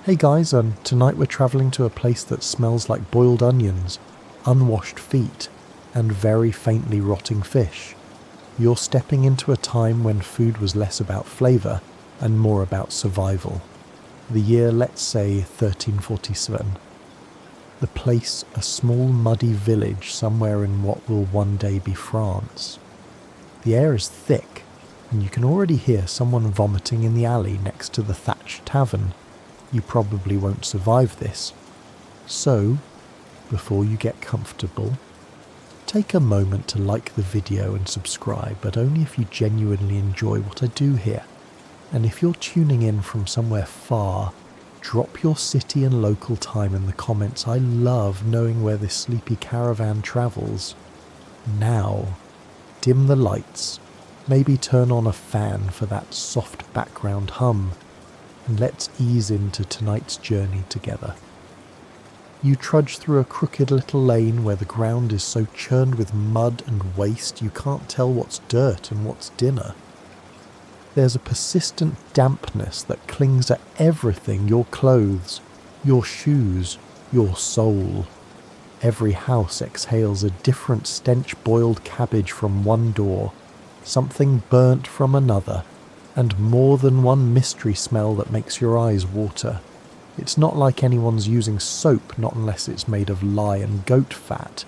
Hey guys, tonight we're travelling to a place that smells like boiled onions, unwashed feet, and very faintly rotting fish. You're stepping into a time when food was less about flavour and more about survival. The year, let's say, 1347. The place, a small muddy village somewhere in what will one day be France. The air is thick, and you can already hear someone vomiting in the alley next to the thatched tavern. You probably won't survive this. So, before you get comfortable, take a moment to like the video and subscribe, but only if you genuinely enjoy what I do here. And if you're tuning in from somewhere far, drop your city and local time in the comments. I love knowing where this sleepy caravan travels. Now, dim the lights, maybe turn on a fan for that soft background hum, and let's ease into tonight's journey together. You trudge through a crooked little lane where the ground is so churned with mud and waste you can't tell what's dirt and what's dinner. There's a persistent dampness that clings to everything: your clothes, your shoes, your soul. Every house exhales a different stench: boiled cabbage from one door, something burnt from another, and more than one mystery smell that makes your eyes water. It's not like anyone's using soap, not unless it's made of lye and goat fat.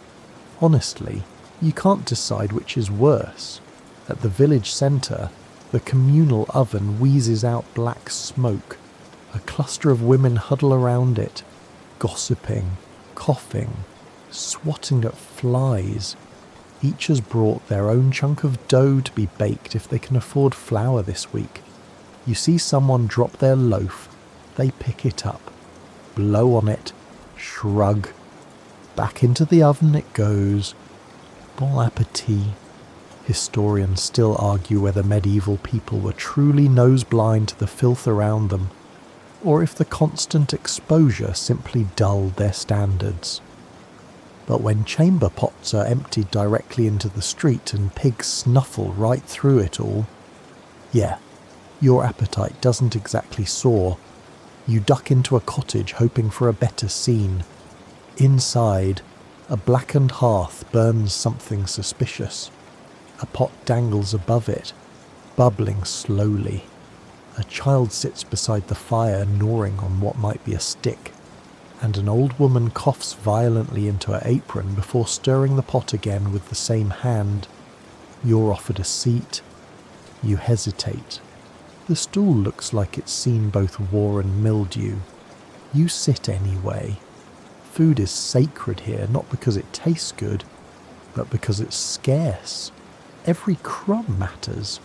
Honestly, you can't decide which is worse. At the village centre, the communal oven wheezes out black smoke. A cluster of women huddle around it, gossiping, coughing, swatting at flies. Each has brought their own chunk of dough to be baked if they can afford flour this week. You see someone drop their loaf, they pick it up, blow on it, shrug. Back into the oven it goes. Bon appetit. Historians still argue whether medieval people were truly nose-blind to the filth around them, or if the constant exposure simply dulled their standards. But when chamber pots are emptied directly into the street and pigs snuffle right through it all, yeah, your appetite doesn't exactly soar. You duck into a cottage hoping for a better scene. Inside, a blackened hearth burns something suspicious. A pot dangles above it, bubbling slowly. A child sits beside the fire gnawing on what might be a stick, and an old woman coughs violently into her apron before stirring the pot again with the same hand. You're offered a seat. You hesitate. The stool looks like it's seen both war and mildew. You sit anyway. Food is sacred here, not because it tastes good, but because it's scarce. Every crumb matters.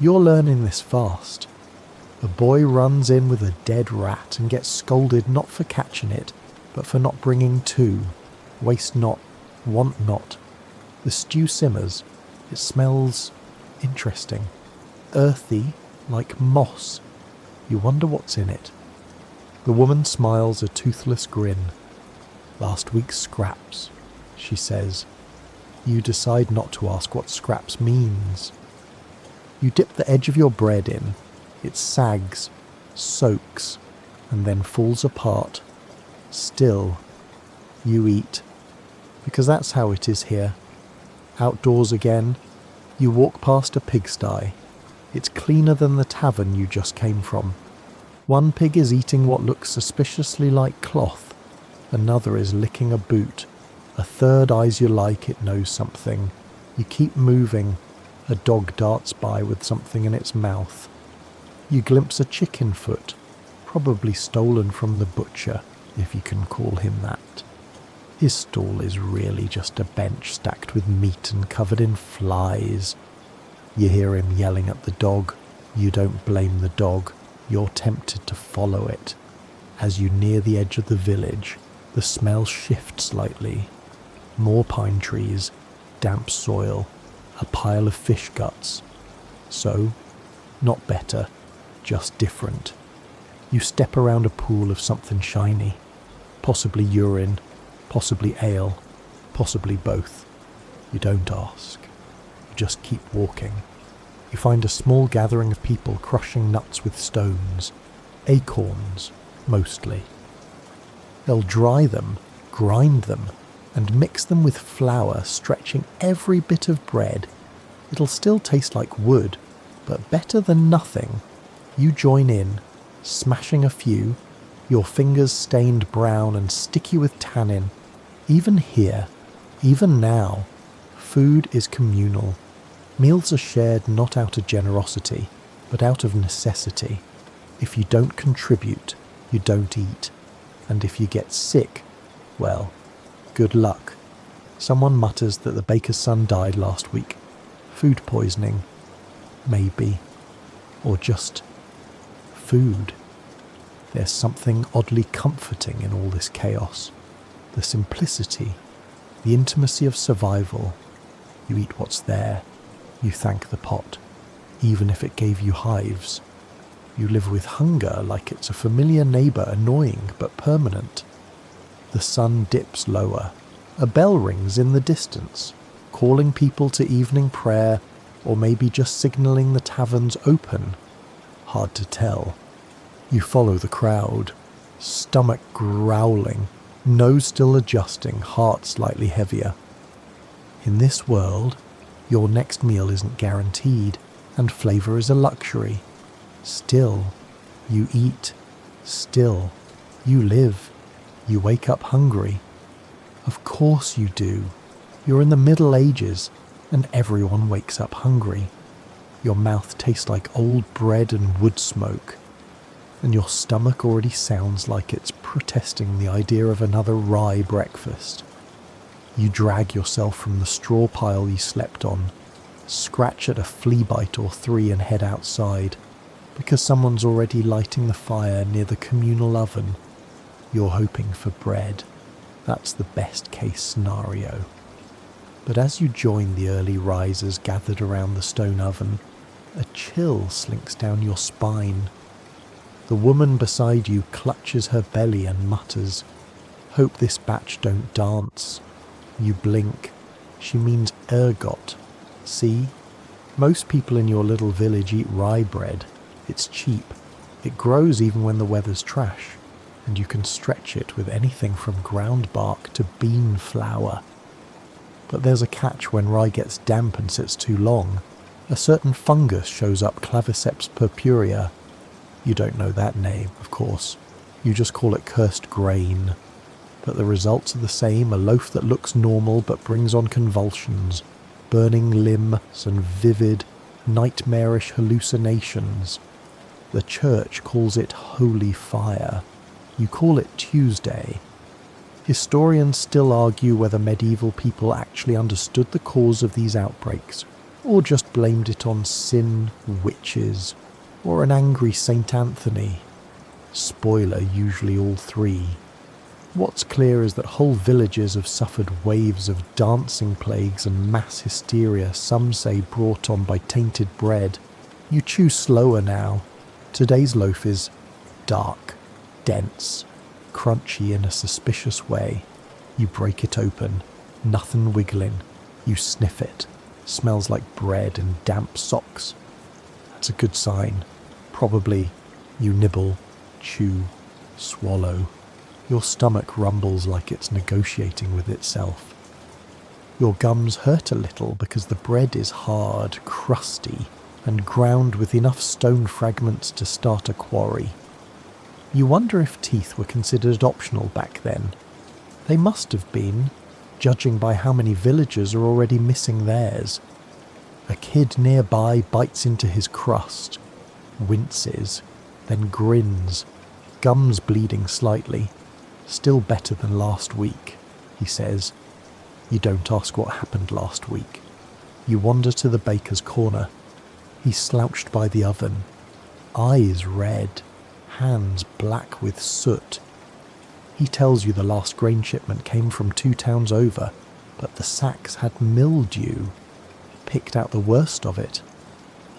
You're learning this fast. A boy runs in with a dead rat and gets scolded not for catching it, but for not bringing two. Waste not, want not. The stew simmers. It smells interesting. Earthy, like moss. You wonder what's in it. The woman smiles a toothless grin. Last week's scraps, she says. You decide not to ask what scraps means. You dip the edge of your bread in. It sags, soaks, and then falls apart. Still, you eat. Because that's how it is here. Outdoors again, you walk past a pigsty. It's cleaner than the tavern you just came from. One pig is eating what looks suspiciously like cloth. Another is licking a boot. A third eyes you like it knows something. You keep moving. A dog darts by with something in its mouth. You glimpse a chicken foot, probably stolen from the butcher, if you can call him that. His stall is really just a bench stacked with meat and covered in flies. You hear him yelling at the dog. You don't blame the dog. You're tempted to follow it. As you near the edge of the village, the smell shifts slightly. More pine trees, damp soil, a pile of fish guts. So, not better, just different. You step around a pool of something shiny. Possibly urine, possibly ale, possibly both. You don't ask. You just keep walking. You find a small gathering of people crushing nuts with stones, acorns, mostly. They'll dry them, grind them, and mix them with flour, stretching every bit of bread. It'll still taste like wood, but better than nothing. You join in, smashing a few, your fingers stained brown and sticky with tannin. Even here, even now, food is communal. Meals are shared not out of generosity, but out of necessity. If you don't contribute, you don't eat. And if you get sick, well, good luck. Someone mutters that the baker's son died last week. Food poisoning. Maybe. Or just food. There's something oddly comforting in all this chaos. The simplicity, the intimacy of survival. You eat what's there. You thank the pot, even if it gave you hives. You live with hunger like it's a familiar neighbour, annoying but permanent. The sun dips lower. A bell rings in the distance, calling people to evening prayer, or maybe just signalling the tavern's open. Hard to tell. You follow the crowd, stomach growling, nose still adjusting, heart slightly heavier. In this world, your next meal isn't guaranteed, and flavour is a luxury. Still, you eat. Still, you live. You wake up hungry. Of course you do. You're in the Middle Ages, and everyone wakes up hungry. Your mouth tastes like old bread and wood smoke, and your stomach already sounds like it's protesting the idea of another rye breakfast. You drag yourself from the straw pile you slept on, scratch at a flea bite or three and head outside, because someone's already lighting the fire near the communal oven. You're hoping for bread. That's the best case scenario. But as you join the early risers gathered around the stone oven, a chill slinks down your spine. The woman beside you clutches her belly and mutters, "Hope this batch don't dance." You blink. She means ergot. See? Most people in your little village eat rye bread. It's cheap. It grows even when the weather's trash, and you can stretch it with anything from ground bark to bean flour. But there's a catch when rye gets damp and sits too long. A certain fungus shows up, Claviceps purpurea. You don't know that name, of course. You just call it cursed grain. But the results are the same, a loaf that looks normal but brings on convulsions, burning limbs and vivid, nightmarish hallucinations. The church calls it holy fire. You call it Tuesday. Historians still argue whether medieval people actually understood the cause of these outbreaks, or just blamed it on sin, witches, or an angry Saint Anthony. Spoiler, usually all three. What's clear is that whole villages have suffered waves of dancing plagues and mass hysteria, some say brought on by tainted bread. You chew slower now. Today's loaf is dark, dense, crunchy in a suspicious way. You break it open, nothing wiggling. You sniff it. Smells like bread and damp socks. That's a good sign. Probably you nibble, chew, swallow. Your stomach rumbles like it's negotiating with itself. Your gums hurt a little because the bread is hard, crusty, and ground with enough stone fragments to start a quarry. You wonder if teeth were considered optional back then. They must have been, judging by how many villagers are already missing theirs. A kid nearby bites into his crust, winces, then grins, gums bleeding slightly. Still better than last week, he says. You don't ask what happened last week. You wander to the baker's corner. He's slouched by the oven, eyes red, hands black with soot. He tells you the last grain shipment came from 2 towns over, but the sacks had mildew. Picked out the worst of it.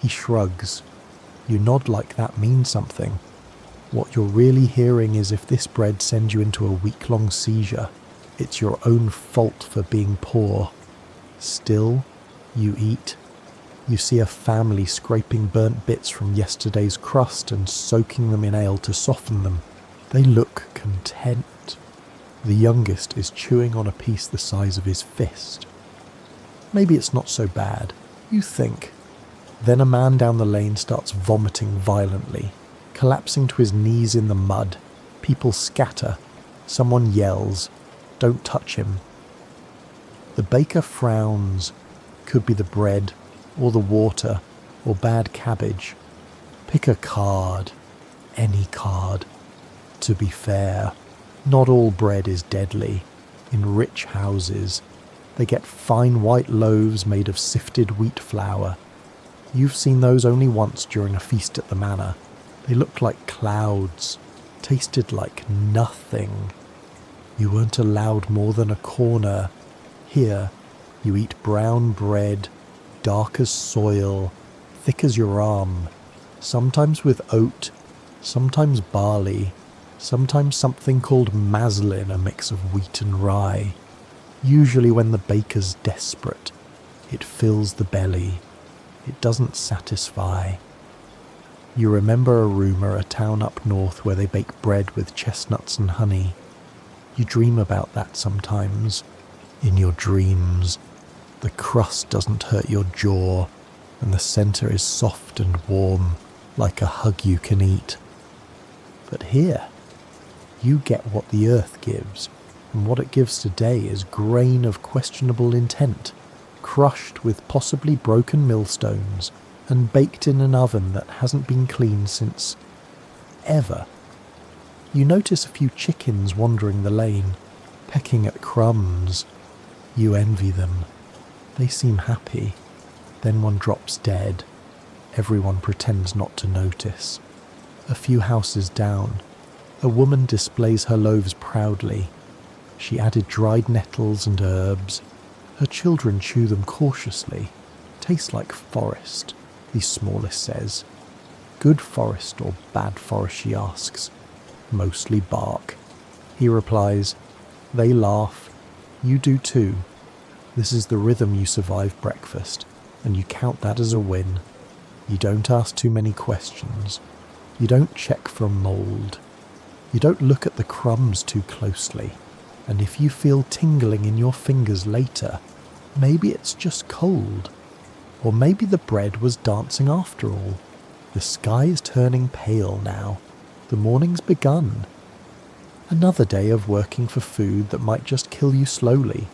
He shrugs. You nod like that means something. What you're really hearing is if this bread sends you into a week-long seizure, it's your own fault for being poor. Still, you eat. You see a family scraping burnt bits from yesterday's crust and soaking them in ale to soften them. They look content. The youngest is chewing on a piece the size of his fist. Maybe it's not so bad, you think. Then a man down the lane starts vomiting violently, collapsing to his knees in the mud. People scatter. Someone yells, "Don't touch him." The baker frowns. Could be the bread, or the water, or bad cabbage. Pick a card. Any card. To be fair, not all bread is deadly. In rich houses, they get fine white loaves made of sifted wheat flour. You've seen those only once during a feast at the manor. They looked like clouds, tasted like nothing. You weren't allowed more than a corner. Here, you eat brown bread, dark as soil, thick as your arm, sometimes with oat, sometimes barley, sometimes something called maslin, a mix of wheat and rye. Usually when the baker's desperate, it fills the belly. It doesn't satisfy. You remember Aruma, a town up north where they bake bread with chestnuts and honey. You dream about that sometimes. In your dreams, the crust doesn't hurt your jaw, and the centre is soft and warm, like a hug you can eat. But here, you get what the earth gives, and what it gives today is grain of questionable intent, crushed with possibly broken millstones, and baked in an oven that hasn't been cleaned since ever. You notice a few chickens wandering the lane, pecking at crumbs. You envy them. They seem happy. Then one drops dead. Everyone pretends not to notice. A few houses down, a woman displays her loaves proudly. She added dried nettles and herbs. Her children chew them cautiously. Tastes like forest, the smallest says. Good forest or bad forest, she asks. Mostly bark. He replies. They laugh. You do too. This is the rhythm you survive breakfast, and you count that as a win. You don't ask too many questions. You don't check for mould. You don't look at the crumbs too closely. And if you feel tingling in your fingers later, maybe it's just cold. Or maybe the bread was dancing after all. The sky is turning pale now. The morning's begun. Another day of working for food that might just kill you slowly.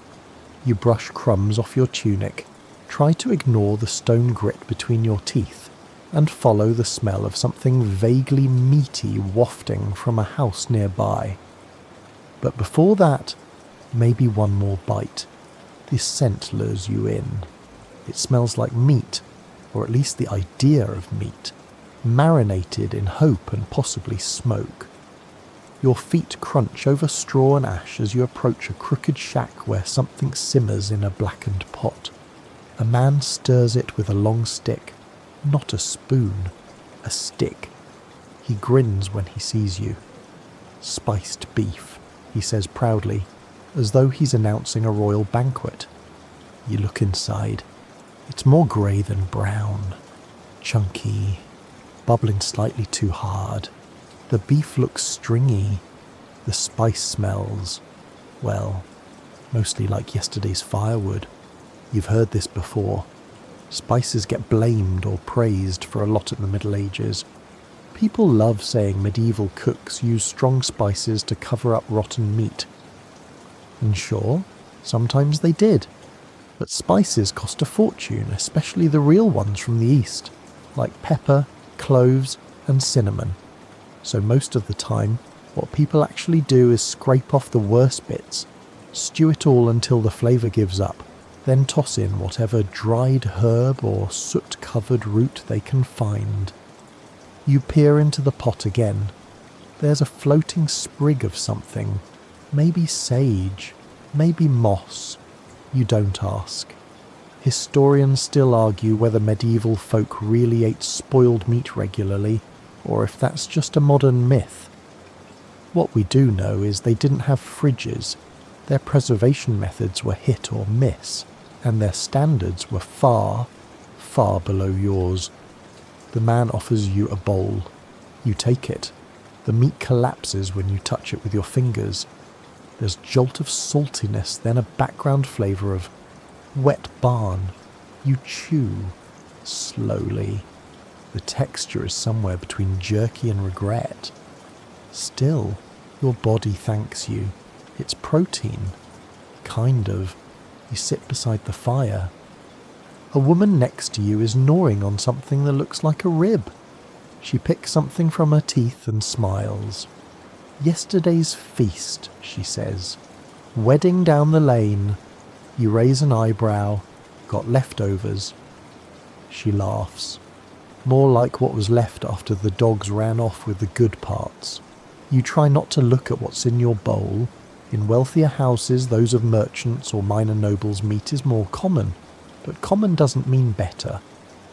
You brush crumbs off your tunic, try to ignore the stone grit between your teeth, and follow the smell of something vaguely meaty wafting from a house nearby. But before that, maybe one more bite. The scent lures you in. It smells like meat, or at least the idea of meat, marinated in hope and possibly smoke. Your feet crunch over straw and ash as you approach a crooked shack where something simmers in a blackened pot. A man stirs it with a long stick, not a spoon, a stick. He grins when he sees you. Spiced beef, he says proudly, as though he's announcing a royal banquet. You look inside. It's more grey than brown. Chunky, bubbling slightly too hard. The beef looks stringy. The spice smells, well, mostly like yesterday's firewood. You've heard this before. Spices get blamed or praised for a lot in the Middle Ages. People love saying medieval cooks used strong spices to cover up rotten meat. And sure, sometimes they did. But spices cost a fortune, especially the real ones from the East, like pepper, cloves, and cinnamon. So most of the time, what people actually do is scrape off the worst bits, stew it all until the flavour gives up, then toss in whatever dried herb or soot-covered root they can find. You peer into the pot again. There's a floating sprig of something, maybe sage, maybe moss. You don't ask. Historians still argue whether medieval folk really ate spoiled meat regularly, or if that's just a modern myth. What we do know is they didn't have fridges. Their preservation methods were hit or miss, and their standards were far, far below yours. The man offers you a bowl. You take it. The The meat collapses when you touch it with your fingers. There's a jolt of saltiness, then a background flavour of wet barn. You chew, slowly. The texture is somewhere between jerky and regret. Still, your body thanks you. It's protein. Kind of. You sit beside the fire. A woman next to you is gnawing on something that looks like a rib. She picks something from her teeth and smiles. "Yesterday's feast," she says. "Wedding down the lane." You raise an eyebrow. "Got leftovers." She laughs. More like what was left after the dogs ran off with the good parts. You try not to look at what's in your bowl. In wealthier houses, those of merchants or minor nobles, meat is more common. But common doesn't mean better.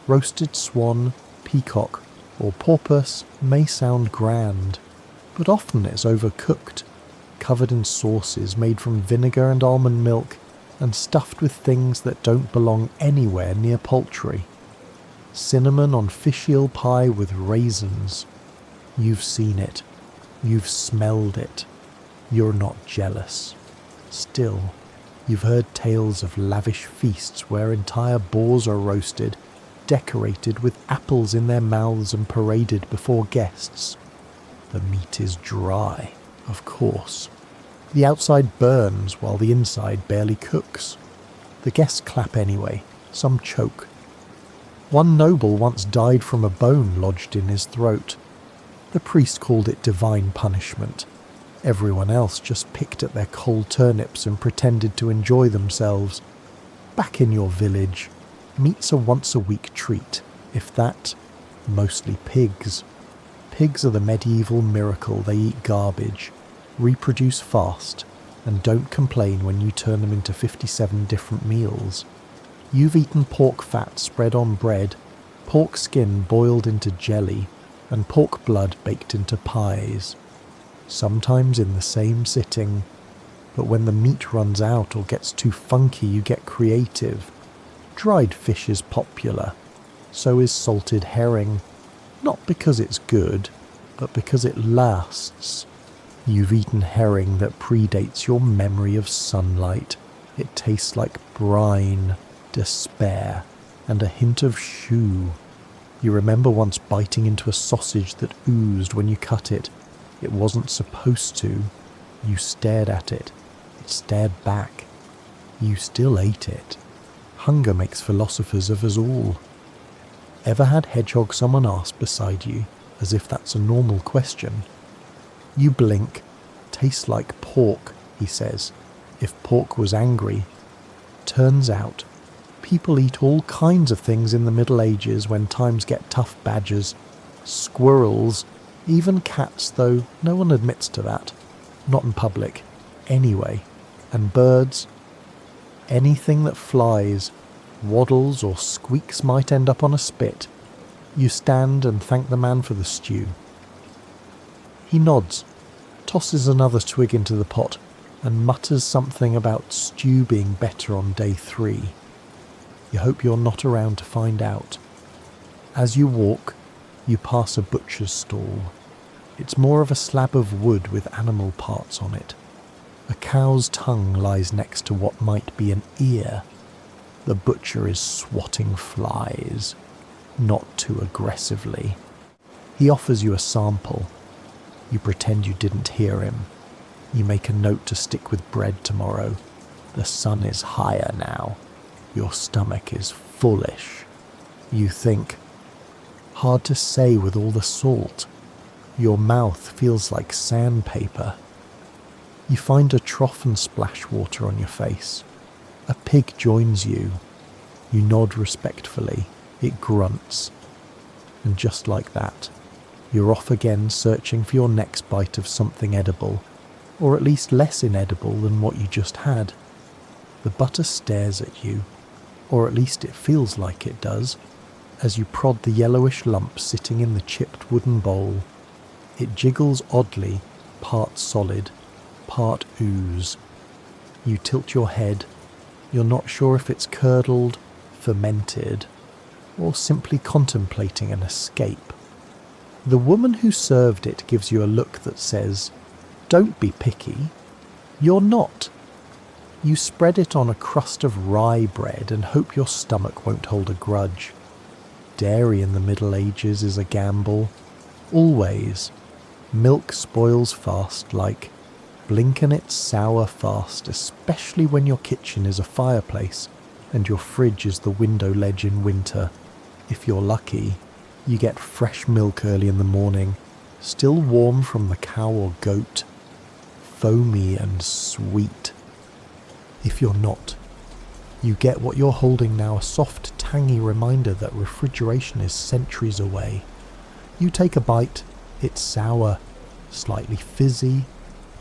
Roasted swan, peacock, or porpoise may sound grand, but often it's overcooked, covered in sauces made from vinegar and almond milk, and stuffed with things that don't belong anywhere near poultry. Cinnamon on fish eel pie with raisins. You've seen it. You've smelled it. You're not jealous. Still, you've heard tales of lavish feasts where entire boars are roasted, decorated with apples in their mouths and paraded before guests. The meat is dry, of course. The outside burns while the inside barely cooks. The guests clap anyway. Some choke. One noble once died from a bone lodged in his throat. The priest called it divine punishment. Everyone else just picked at their cold turnips and pretended to enjoy themselves. Back in your village, meat's a once-a-week treat, if that. Mostly pigs. Pigs are the medieval miracle. They eat garbage, reproduce fast, and don't complain when you turn them into 57 different meals. You've eaten pork fat spread on bread, pork skin boiled into jelly, and pork blood baked into pies. Sometimes in the same sitting, but when the meat runs out or gets too funky, you get creative. Dried fish is popular. So is salted herring. Not because it's good, but because it lasts. You've eaten herring that predates your memory of sunlight. It tastes like brine, despair, and a hint of shoe. You remember once biting into a sausage that oozed when you cut it. It wasn't supposed to. You stared at it. It stared back. You still ate it. Hunger makes philosophers of us all. Ever had hedgehog someone ask beside you, as if that's a normal question? You blink. "Tastes like pork," he says. "If pork was angry." Turns out, people eat all kinds of things in the Middle Ages when times get tough. Badgers, squirrels, even cats, though no one admits to that. Not in public. Anyway. And birds. Anything that flies, waddles or squeaks might end up on a spit. You stand and thank the man for the stew. He nods, tosses another twig into the pot, and mutters something about stew being better on day 3. You hope you're not around to find out. As you walk, you pass a butcher's stall. It's more of a slab of wood with animal parts on it. A cow's tongue lies next to what might be an ear. The butcher is swatting flies, not too aggressively. He offers you a sample. You pretend you didn't hear him. You make a note to stick with bread tomorrow. The sun is higher now. Your stomach is fullish. You think, hard to say with all the salt. Your mouth feels like sandpaper. You find a trough and splash water on your face. A pig joins you. You nod respectfully. It grunts. And just like that, you're off again searching for your next bite of something edible, or at least less inedible than what you just had. The butter stares at you, or at least it feels like it does, as you prod the yellowish lump sitting in the chipped wooden bowl. It jiggles oddly, part solid, part ooze. You tilt your head. You're not sure if it's curdled, fermented, or simply contemplating an escape. The woman who served it gives you a look that says, "Don't be picky." You're not. You spread it on a crust of rye bread and hope your stomach won't hold a grudge. Dairy in the Middle Ages is a gamble. Always. Milk spoils fast, like blink and it's sour fast, especially when your kitchen is a fireplace and your fridge is the window ledge in winter. If you're lucky, you get fresh milk early in the morning, still warm from the cow or goat, foamy and sweet. If you're not, you get what you're holding now, a soft, tangy reminder that refrigeration is centuries away. You take a bite, it's sour, slightly fizzy,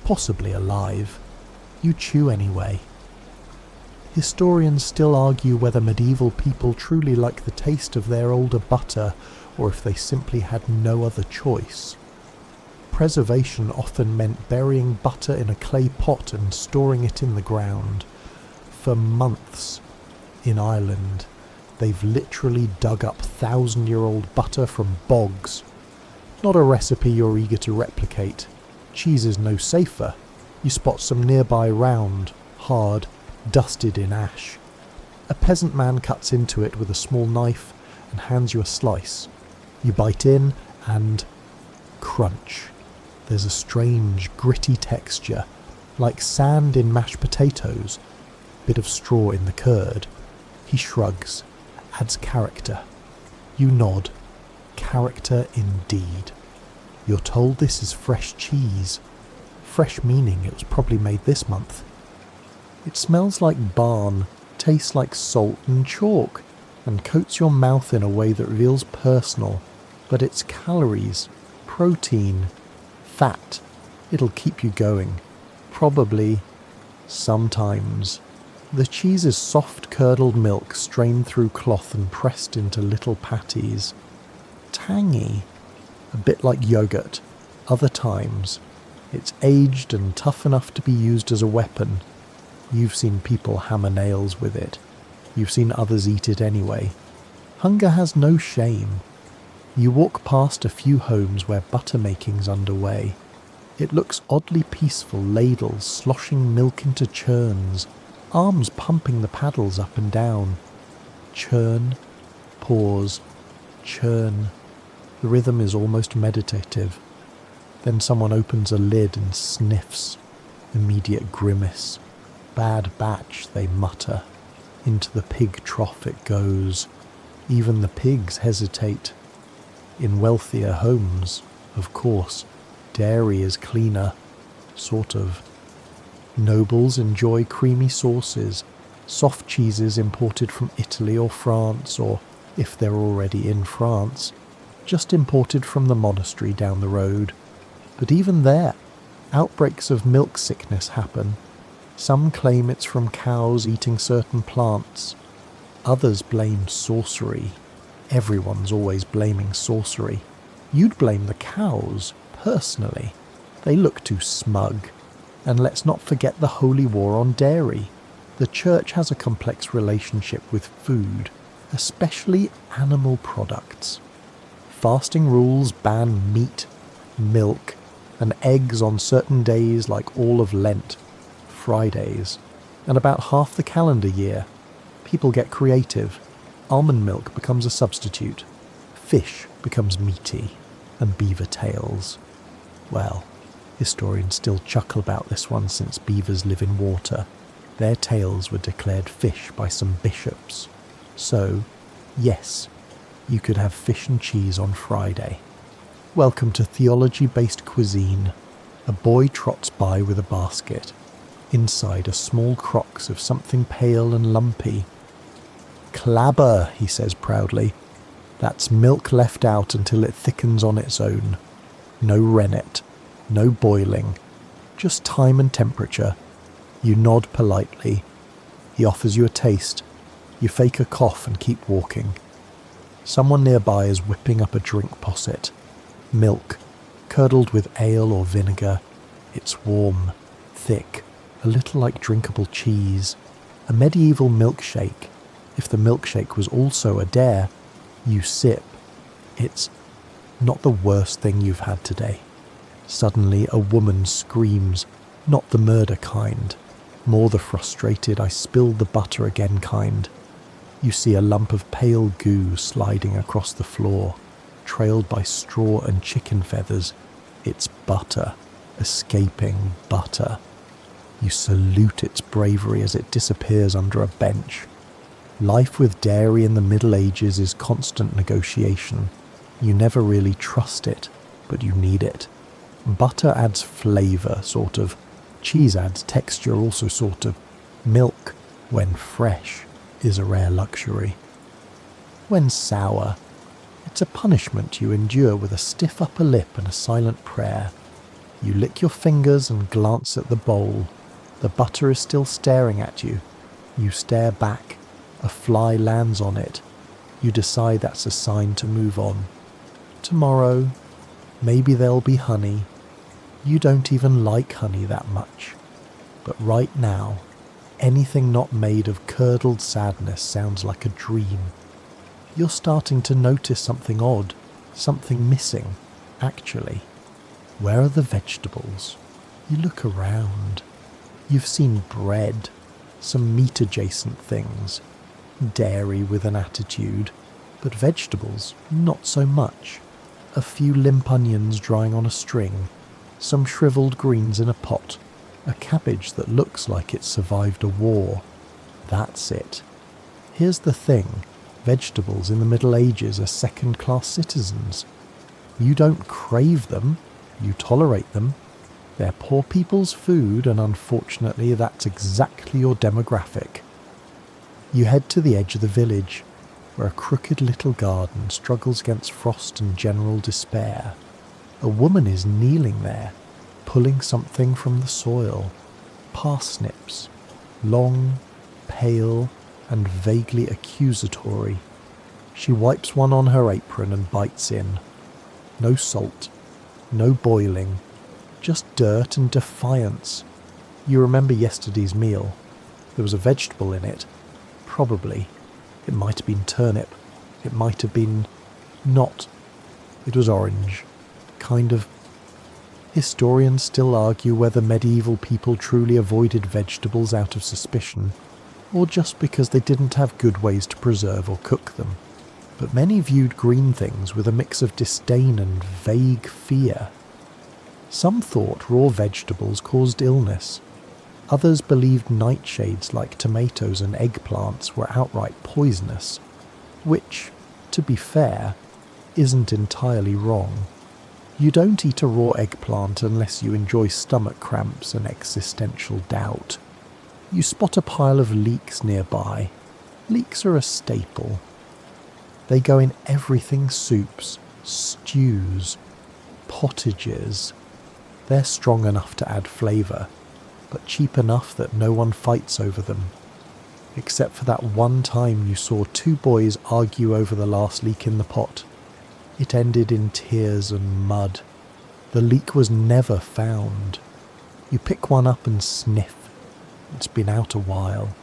possibly alive. You chew anyway. Historians still argue whether medieval people truly like the taste of their older butter or if they simply had no other choice. Preservation often meant burying butter in a clay pot and storing it in the ground. For months in Ireland, they've literally dug up 1,000-year-old butter from bogs. Not a recipe you're eager to replicate. Cheese is no safer. You spot some nearby round, hard, dusted in ash. A peasant man cuts into it with a small knife and hands you a slice. You bite in and crunch. There's a strange, gritty texture, like sand in mashed potatoes, bit of straw in the curd. He shrugs, adds character. You nod. Character indeed. You're told this is fresh cheese. Fresh meaning it was probably made this month. It smells like barn, tastes like salt and chalk, and coats your mouth in a way that feels personal. But it's calories, protein, fat. It'll keep you going. Probably. Sometimes. The cheese is soft curdled milk strained through cloth and pressed into little patties. Tangy. A bit like yogurt. Other times. It's aged and tough enough to be used as a weapon. You've seen people hammer nails with it. You've seen others eat it anyway. Hunger has no shame. You walk past a few homes where butter making's underway. It looks oddly peaceful, ladles sloshing milk into churns, arms pumping the paddles up and down. Churn, pause, churn. The rhythm is almost meditative. Then someone opens a lid and sniffs. Immediate grimace. Bad batch, they mutter. Into the pig trough it goes. Even the pigs hesitate. In wealthier homes, of course, dairy is cleaner. Sort of. Nobles enjoy creamy sauces, soft cheeses imported from Italy or France, or, if they're already in France, just imported from the monastery down the road. But even there, outbreaks of milk sickness happen. Some claim it's from cows eating certain plants. Others blame sorcery. Everyone's always blaming sorcery. You'd blame the cows, personally. They look too smug. And let's not forget the holy war on dairy. The church has a complex relationship with food, especially animal products. Fasting rules ban meat, milk, and eggs on certain days like all of Lent, Fridays, and about half the calendar year. People get creative. Almond milk becomes a substitute. Fish becomes meaty, and beaver tails. Well, historians still chuckle about this one since beavers live in water. Their tails were declared fish by some bishops. So, yes, you could have fish and cheese on Friday. Welcome to theology-based cuisine. A boy trots by with a basket. Inside are small crocks of something pale and lumpy. Clabber, he says proudly. That's milk left out until it thickens on its own. No rennet, no boiling, just time and temperature. You nod politely. He offers you a taste. You fake a cough and keep walking. Someone nearby is whipping up a drink posset. Milk, curdled with ale or vinegar. It's warm, thick, a little like drinkable cheese. A medieval milkshake. If the milkshake was also a dare, you sip. It's not the worst thing you've had today. Suddenly a woman screams, not the murder kind, more the frustrated "I spilled the butter again" kind. You see a lump of pale goo sliding across the floor, trailed by straw and chicken feathers. It's butter, escaping butter. You salute its bravery as it disappears under a bench. Life with dairy in the Middle Ages is constant negotiation. You never really trust it, but you need it. Butter adds flavour, sort of. Cheese adds texture, also sort of. Milk, when fresh, is a rare luxury. When sour, it's a punishment you endure with a stiff upper lip and a silent prayer. You lick your fingers and glance at the bowl. The butter is still staring at you. You stare back. A fly lands on it. You decide that's a sign to move on. Tomorrow, maybe there'll be honey. You don't even like honey that much. But right now, anything not made of curdled sadness sounds like a dream. You're starting to notice something odd, something missing, actually. Where are the vegetables? You look around. You've seen bread, some meat-adjacent things, dairy with an attitude, but vegetables, not so much. A few limp onions drying on a string, some shriveled greens in a pot, a cabbage that looks like it survived a war. That's it. Here's the thing, vegetables in the Middle Ages are second-class citizens. You don't crave them, you tolerate them. They're poor people's food, and unfortunately that's exactly your demographic. You head to the edge of the village, where a crooked little garden struggles against frost and general despair. A woman is kneeling there, pulling something from the soil. Parsnips, long, pale, and vaguely accusatory. She wipes one on her apron and bites in. No salt, no boiling, just dirt and defiance. You remember yesterday's meal. There was a vegetable in it. Probably. It might have been turnip. It might have been not. It was orange. Kind of. Historians still argue whether medieval people truly avoided vegetables out of suspicion, or just because they didn't have good ways to preserve or cook them. But many viewed green things with a mix of disdain and vague fear. Some thought raw vegetables caused illness. Others believed nightshades like tomatoes and eggplants were outright poisonous, which, to be fair, isn't entirely wrong. You don't eat a raw eggplant unless you enjoy stomach cramps and existential doubt. You spot a pile of leeks nearby. Leeks are a staple. They go in everything: soups, stews, pottages. They're strong enough to add flavour, but cheap enough that no one fights over them. Except for that one time you saw two boys argue over the last leek in the pot. It ended in tears and mud. The leek was never found. You pick one up and sniff. It's been out a while.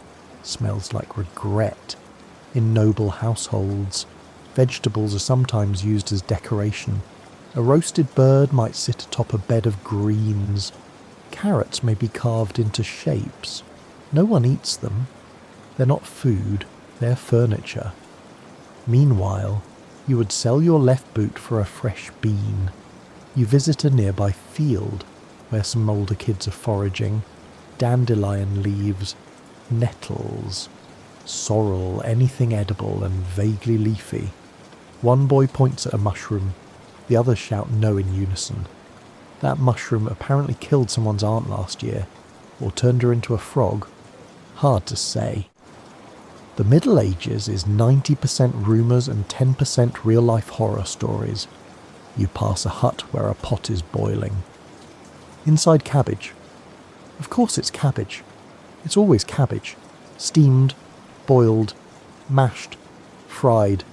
Smells like regret. In noble households, vegetables are sometimes used as decoration. A roasted bird might sit atop a bed of greens. Carrots may be carved into shapes. No one eats them. They're not food, they're furniture. Meanwhile, you would sell your left boot for a fresh bean. You visit a nearby field where some older kids are foraging. Dandelion leaves, nettles, sorrel, anything edible and vaguely leafy. One boy points at a mushroom. The others shout no in unison. That mushroom apparently killed someone's aunt last year, or turned her into a frog. Hard to say. The Middle Ages is 90% rumours and 10% real-life horror stories. You pass a hut where a pot is boiling. Inside cabbage. Of course it's cabbage. It's always cabbage. Steamed, boiled, mashed, fried.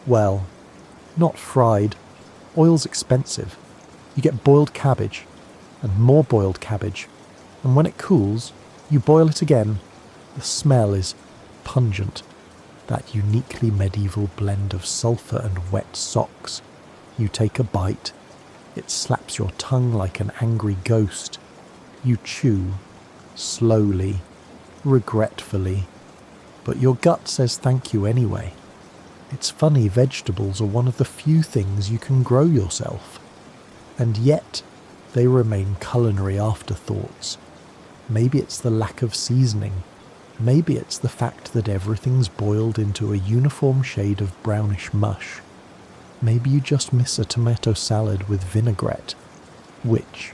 Well, not fried. Oil's expensive. You get boiled cabbage, and more boiled cabbage, and when it cools, you boil it again. The smell is pungent, that uniquely medieval blend of sulphur and wet socks. You take a bite. It slaps your tongue like an angry ghost. You chew, slowly, regretfully, but your gut says thank you anyway. It's funny, vegetables are one of the few things you can grow yourself, and yet they remain culinary afterthoughts. Maybe it's the lack of seasoning. Maybe it's the fact that everything's boiled into a uniform shade of brownish mush. Maybe you just miss a tomato salad with vinaigrette, which,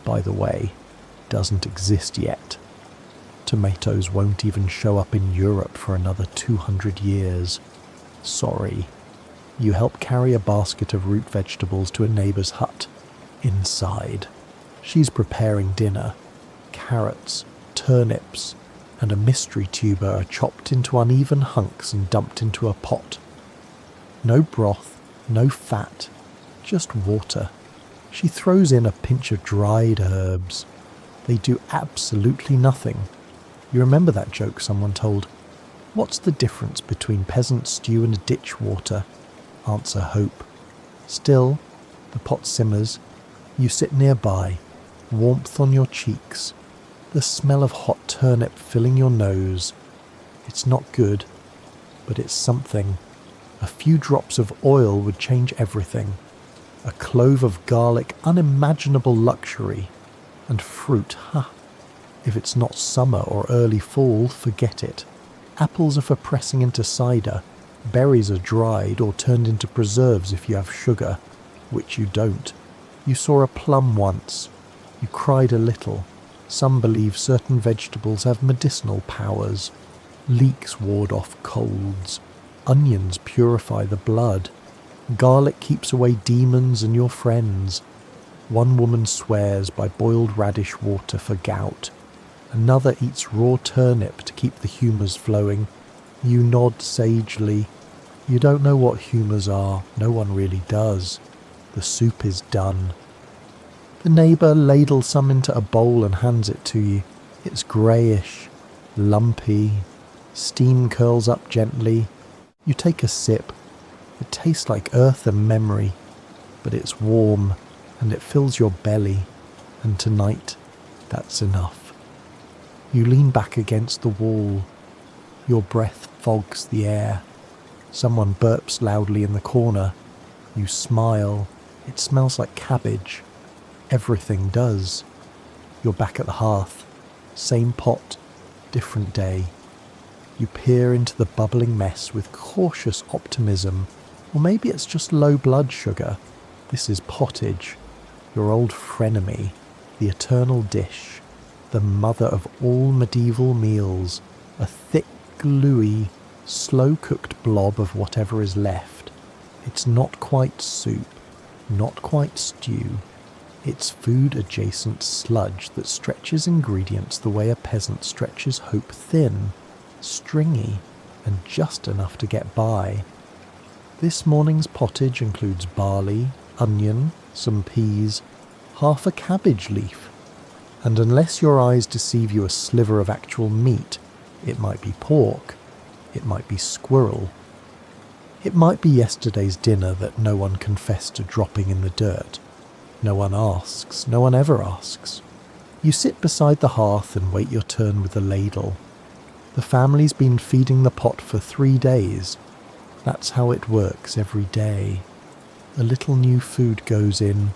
by the way, doesn't exist yet. Tomatoes won't even show up in Europe for another 200 years. Sorry. You help carry a basket of root vegetables to a neighbour's hut. Inside, she's preparing dinner. Carrots, turnips, and a mystery tuber are chopped into uneven hunks and dumped into a pot. No broth, no fat, just water. She throws in a pinch of dried herbs. They do absolutely nothing. You remember that joke someone told? What's the difference between peasant stew and ditch water? Answer hope. Still, the pot simmers. You sit nearby, warmth on your cheeks, the smell of hot turnip filling your nose. It's not good, but it's something. A few drops of oil would change everything. A clove of garlic, unimaginable luxury. And fruit, If it's not summer or early fall, forget it. Apples are for pressing into cider. Berries are dried or turned into preserves if you have sugar, which you don't. You saw a plum once. You cried a little. Some believe certain vegetables have medicinal powers. Leeks ward off colds. Onions purify the blood. Garlic keeps away demons and your friends. One woman swears by boiled radish water for gout. Another eats raw turnip to keep the humours flowing. You nod sagely. You don't know what humours are. No one really does. The soup is done. The neighbour ladles some into a bowl and hands it to you. It's greyish, lumpy. Steam curls up gently. You take a sip. It tastes like earth and memory, but it's warm and it fills your belly, and tonight, that's enough. You lean back against the wall. Your breath fogs the air. Someone burps loudly in the corner. You smile. It smells like cabbage. Everything does. You're back at the hearth. Same pot, different day. You peer into the bubbling mess with cautious optimism. Or maybe it's just low blood sugar. This is pottage. Your old frenemy. The eternal dish. The mother of all medieval meals. A thick, gluey, slow-cooked blob of whatever is left. It's not quite soup. Not quite stew. It's food-adjacent sludge that stretches ingredients the way a peasant stretches hope thin, stringy, and just enough to get by. This morning's pottage includes barley, onion, some peas, half a cabbage leaf. And unless your eyes deceive you a sliver of actual meat, it might be pork, it might be squirrel. It might be yesterday's dinner that no one confessed to dropping in the dirt. No one asks, no one ever asks. You sit beside the hearth and wait your turn with the ladle. The family's been feeding the pot for 3 days. That's how it works every day. A little new food goes in,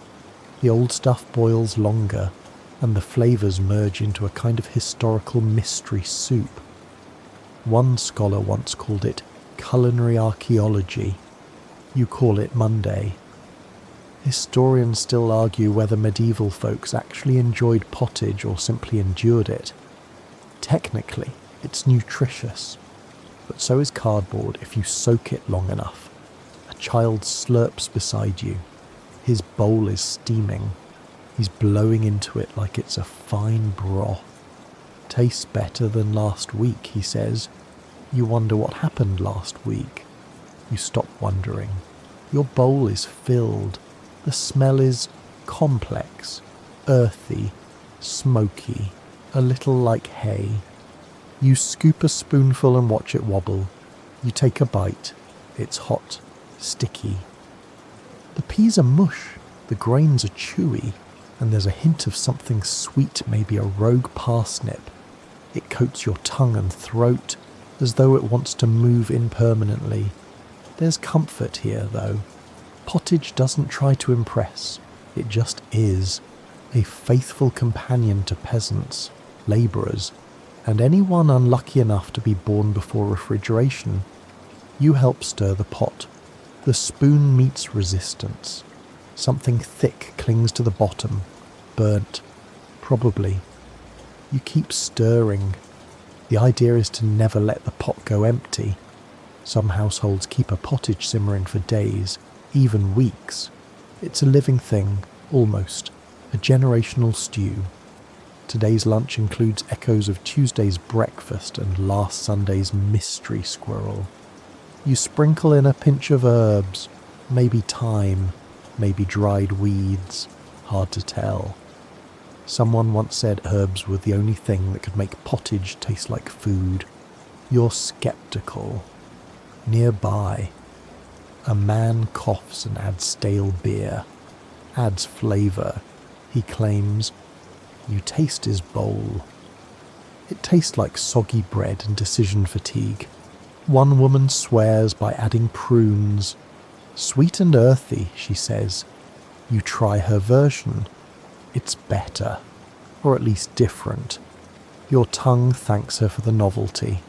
the old stuff boils longer, and the flavours merge into a kind of historical mystery soup. One scholar once called it culinary archaeology. You call it Monday. Historians still argue whether medieval folks actually enjoyed pottage or simply endured it. Technically, it's nutritious, but so is cardboard if you soak it long enough. A child slurps beside you. His bowl is steaming. He's blowing into it like it's a fine broth. Tastes better than last week, he says. You wonder what happened last week. You stop wondering. Your bowl is filled. The smell is complex, earthy, smoky, a little like hay. You scoop a spoonful and watch it wobble. You take a bite. It's hot, sticky. The peas are mush, the grains are chewy, and there's a hint of something sweet, maybe a rogue parsnip. It coats your tongue and throat, as though it wants to move in permanently. There's comfort here, though. Pottage doesn't try to impress, it just is. A faithful companion to peasants, labourers, and anyone unlucky enough to be born before refrigeration. You help stir the pot. The spoon meets resistance. Something thick clings to the bottom, burnt, probably. You keep stirring. The idea is to never let the pot go empty. Some households keep a pottage simmering for days, even weeks. It's a living thing, almost, a generational stew. Today's lunch includes echoes of Tuesday's breakfast and last Sunday's mystery squirrel. You sprinkle in a pinch of herbs, maybe thyme, maybe dried weeds, hard to tell. Someone once said herbs were the only thing that could make pottage taste like food. You're skeptical. Nearby, a man coughs and adds stale beer, adds flavour. He claims, you taste his bowl. It tastes like soggy bread and decision fatigue. One woman swears by adding prunes. Sweet and earthy, she says. You try her version. It's better, or at least different. Your tongue thanks her for the novelty.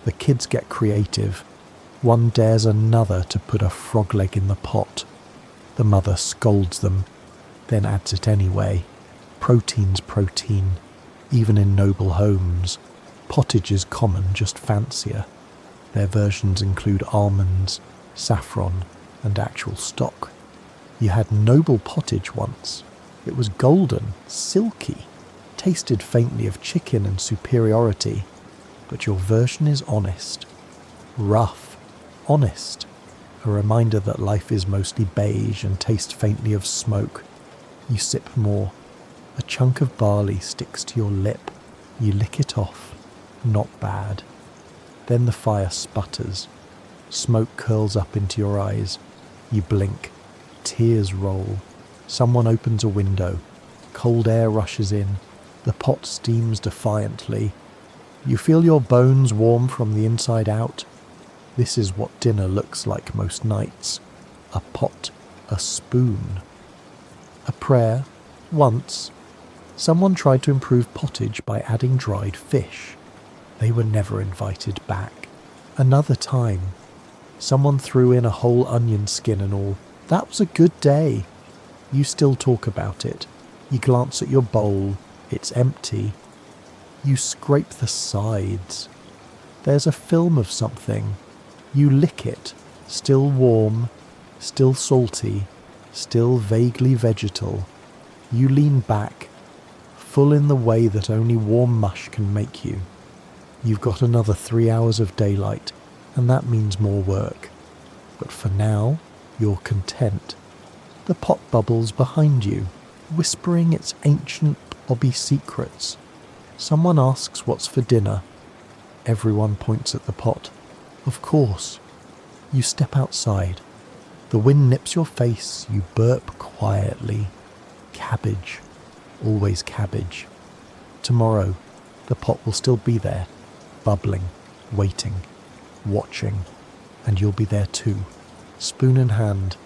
The kids get creative. One dares another to put a frog leg in the pot. The mother scolds them, then adds it anyway. Protein's protein, even in noble homes. Pottage is common, just fancier. Their versions include almonds, saffron, and actual stock. You had noble pottage once. It was golden, silky, tasted faintly of chicken and superiority. But your version is honest, rough, honest. A reminder that life is mostly beige and tastes faintly of smoke. You sip more. A chunk of barley sticks to your lip. You lick it off. Not bad. Then the fire sputters. Smoke curls up into your eyes. You blink. Tears roll. Someone opens a window. Cold air rushes in. The pot steams defiantly. You feel your bones warm from the inside out. This is what dinner looks like most nights. A pot. A spoon. A prayer. Once. Someone tried to improve pottage by adding dried fish. They were never invited back. Another time, someone threw in a whole onion skin and all. That was a good day. You still talk about it. You glance at your bowl. It's empty. You scrape the sides. There's a film of something. You lick it. Still warm, still salty, still vaguely vegetal. You lean back, full in the way that only warm mush can make you. You've got another 3 hours of daylight, and that means more work. But for now, you're content. The pot bubbles behind you, whispering its ancient bobby secrets. Someone asks what's for dinner. Everyone points at the pot. Of course. You step outside. The wind nips your face. You burp quietly. Cabbage. Always cabbage. Tomorrow, the pot will still be there, bubbling, waiting, watching, and you'll be there too, spoon in hand.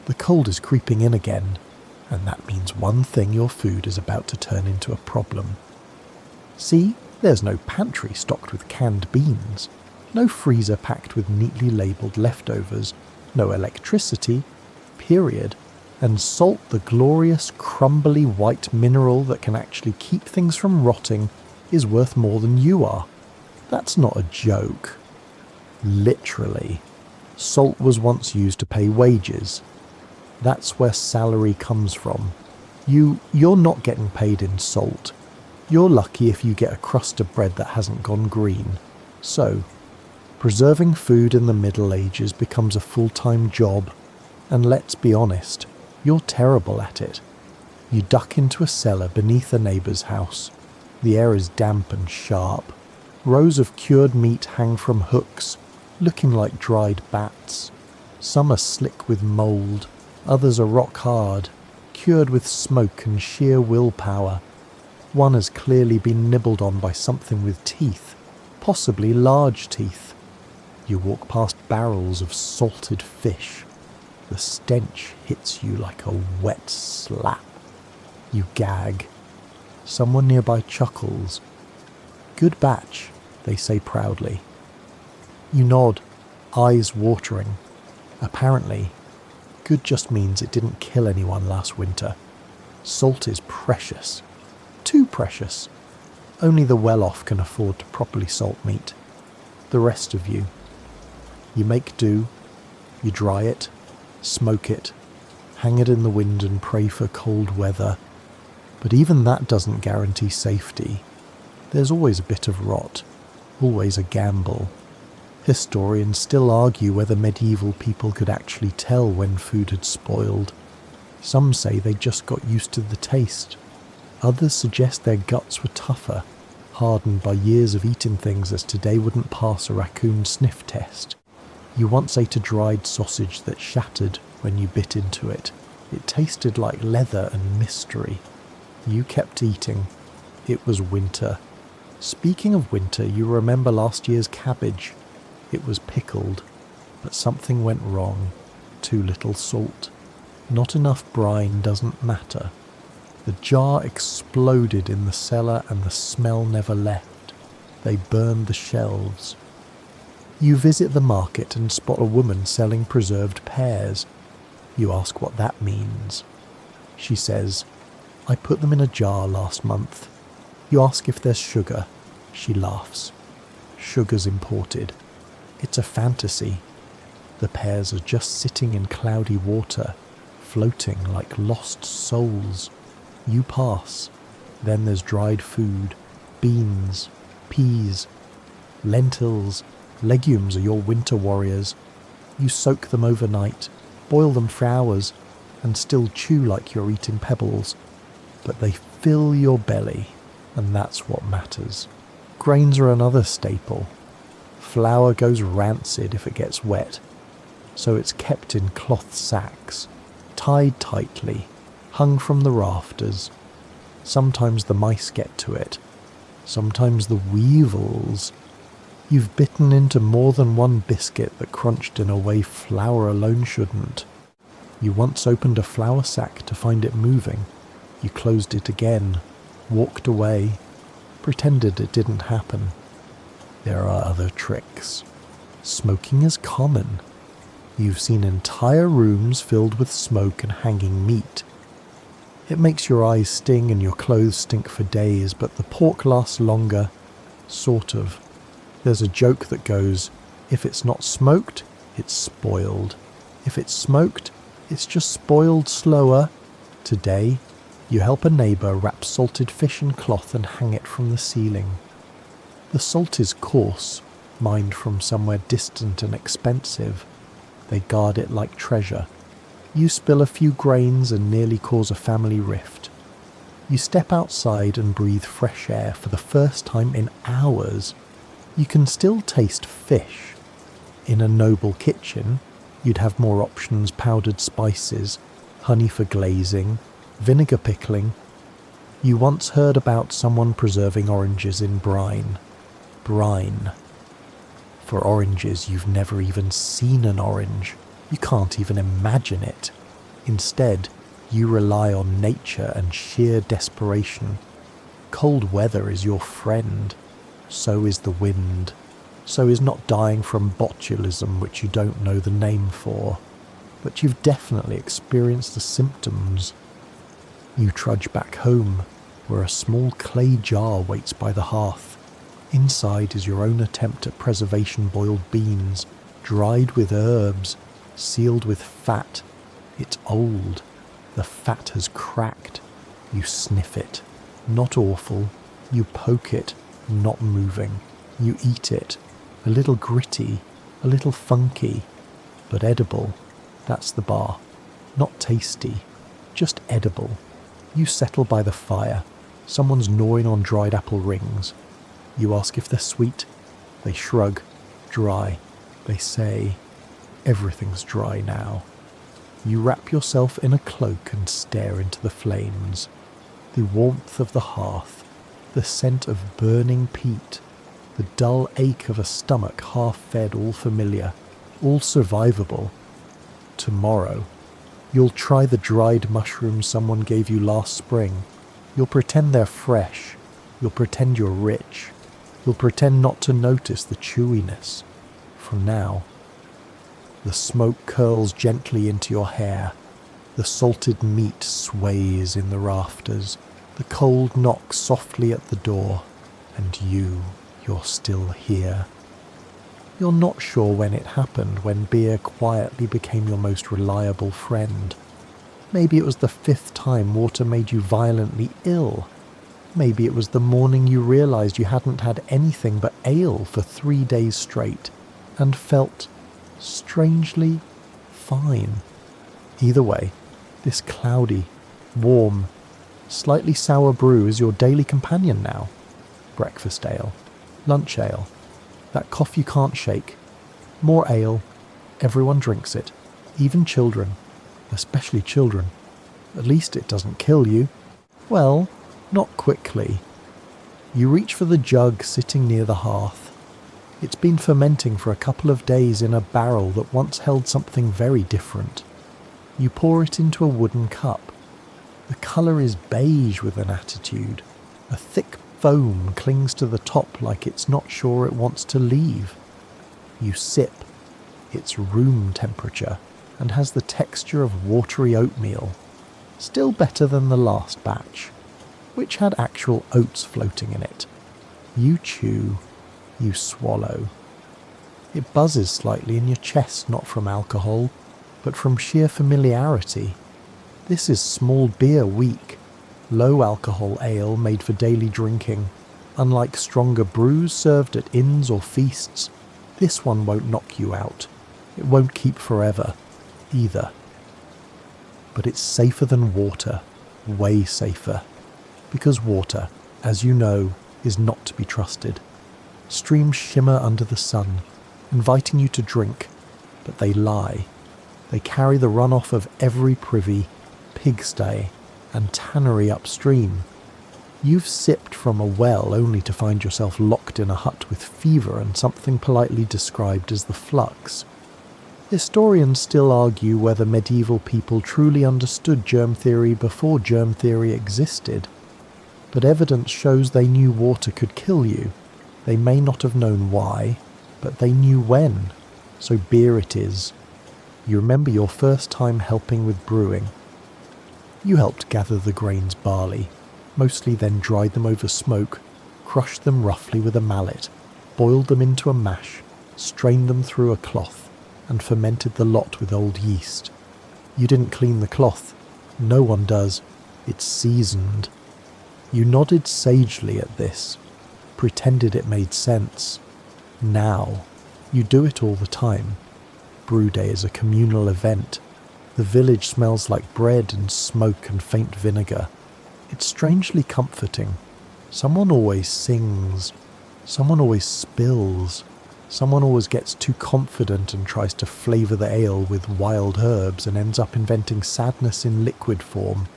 The cold is creeping in again, and that means one thing: your food is about to turn into a problem. See, there's no pantry stocked with canned beans, no freezer packed with neatly labelled leftovers, no electricity, period. And salt, the glorious, crumbly white mineral that can actually keep things from rotting, is worth more than you are. That's not a joke. Literally. Salt was once used to pay wages. That's where salary comes from. You're not getting paid in salt. You're lucky if you get a crust of bread that hasn't gone green. So, preserving food in the Middle Ages becomes a full-time job. And let's be honest, you're terrible at it. You duck into a cellar beneath a neighbour's house. The air is damp and sharp. Rows of cured meat hang from hooks, looking like dried bats. Some are slick with mould. Others are rock hard, cured with smoke and sheer willpower. One has clearly been nibbled on by something with teeth, possibly large teeth. You walk past barrels of salted fish. The stench hits you like a wet slap. You gag. Someone nearby chuckles. "Good batch," they say proudly. You nod, eyes watering. Apparently, good just means it didn't kill anyone last winter. Salt is precious. Too precious. Only the well-off can afford to properly salt meat. The rest of you. You make do. You dry it, smoke it, hang it in the wind and pray for cold weather. But even that doesn't guarantee safety. There's always a bit of rot. Always a gamble. Historians still argue whether medieval people could actually tell when food had spoiled. Some say they just got used to the taste. Others suggest their guts were tougher, hardened by years of eating things as today wouldn't pass a raccoon sniff test. You once ate a dried sausage that shattered when you bit into it. It tasted like leather and mystery. You kept eating. It was winter. Speaking of winter, you remember last year's cabbage. It was pickled, but something went wrong. Too little salt. Not enough brine doesn't matter. The jar exploded in the cellar and the smell never left. They burned the shelves. You visit the market and spot a woman selling preserved pears. You ask what that means. She says, "I put them in a jar last month." You ask if there's sugar. She laughs. Sugar's imported. It's a fantasy. The pears are just sitting in cloudy water, floating like lost souls. You pass. Then there's dried food, beans, peas, lentils, legumes are your winter warriors. You soak them overnight, boil them for hours, and still chew like you're eating pebbles. But they fill your belly, and that's what matters. Grains are another staple. Flour goes rancid if it gets wet, so it's kept in cloth sacks, tied tightly, hung from the rafters. Sometimes the mice get to it, sometimes the weevils. You've bitten into more than one biscuit that crunched in a way flour alone shouldn't. You once opened a flour sack to find it moving. You closed it again, walked away, pretended it didn't happen. There are other tricks. Smoking is common. You've seen entire rooms filled with smoke and hanging meat. It makes your eyes sting and your clothes stink for days, but the pork lasts longer. Sort of. There's a joke that goes, if it's not smoked, it's spoiled. If it's smoked, it's just spoiled slower. Today, you help a neighbour wrap salted fish in cloth and hang it from the ceiling. The salt is coarse, mined from somewhere distant and expensive. They guard it like treasure. You spill a few grains and nearly cause a family rift. You step outside and breathe fresh air for the first time in hours. You can still taste fish. In a noble kitchen, you'd have more options: powdered spices, honey for glazing, vinegar pickling. You once heard about someone preserving oranges in brine. Brine. For oranges, you've never even seen an orange. You can't even imagine it. Instead, you rely on nature and sheer desperation. Cold weather is your friend. So is the wind. So is not dying from botulism, which you don't know the name for. But you've definitely experienced the symptoms. You trudge back home, where a small clay jar waits by the hearth. Inside is your own attempt at preservation boiled beans, dried with herbs, sealed with fat. It's old. The fat has cracked. You sniff it. Not awful. You poke it. Not moving. You eat it. A little gritty, a little funky, but edible. That's the bar. Not tasty, just edible. You settle by the fire. Someone's gnawing on dried apple rings. You ask if they're sweet. They shrug. Dry. They say, everything's dry now. You wrap yourself in a cloak and stare into the flames. The warmth of the hearth, the scent of burning peat, the dull ache of a stomach half-fed, all familiar, all survivable. Tomorrow, you'll try the dried mushrooms someone gave you last spring. You'll pretend they're fresh. You'll pretend you're rich. You'll pretend not to notice the chewiness. For now, the smoke curls gently into your hair. The salted meat sways in the rafters. The cold knocks softly at the door. And you're still here. You're not sure when it happened, when beer quietly became your most reliable friend. Maybe it was the 5th time water made you violently ill. Maybe it was the morning you realized you hadn't had anything but ale for 3 days straight, and felt strangely fine. Either way, this cloudy, warm, slightly sour brew is your daily companion now. Breakfast ale, lunch ale, that cough you can't shake. More ale, everyone drinks it, even children, especially children. At least it doesn't kill you. Well, not quickly. You reach for the jug sitting near the hearth. It's been fermenting for a couple of days in a barrel that once held something very different. You pour it into a wooden cup. The colour is beige with an attitude. A thick foam clings to the top like it's not sure it wants to leave. You sip. It's room temperature and has the texture of watery oatmeal. Still better than the last batch, which had actual oats floating in it. You chew. You swallow. It buzzes slightly in your chest, not from alcohol, but from sheer familiarity. This is small beer week, low alcohol ale made for daily drinking. Unlike stronger brews served at inns or feasts, this one won't knock you out. It won't keep forever, either. But it's safer than water, way safer. Because water, as you know, is not to be trusted. Streams shimmer under the sun, inviting you to drink, but they lie. They carry the runoff of every privy, pigsty, and tannery upstream. You've sipped from a well only to find yourself locked in a hut with fever and something politely described as the flux. Historians still argue whether medieval people truly understood germ theory before germ theory existed, but evidence shows they knew water could kill you. They may not have known why, but they knew when, so beer it is. You remember your first time helping with brewing. You helped gather the grains barley, mostly then dried them over smoke, crushed them roughly with a mallet, boiled them into a mash, strained them through a cloth, and fermented the lot with old yeast. You didn't clean the cloth. No one does. It's seasoned. You nodded sagely at this, pretended it made sense. Now, you do it all the time. Brew day is a communal event. The village smells like bread and smoke and faint vinegar. It's strangely comforting. Someone always sings. Someone always spills. Someone always gets too confident and tries to flavour the ale with wild herbs and ends up inventing sadness in liquid form.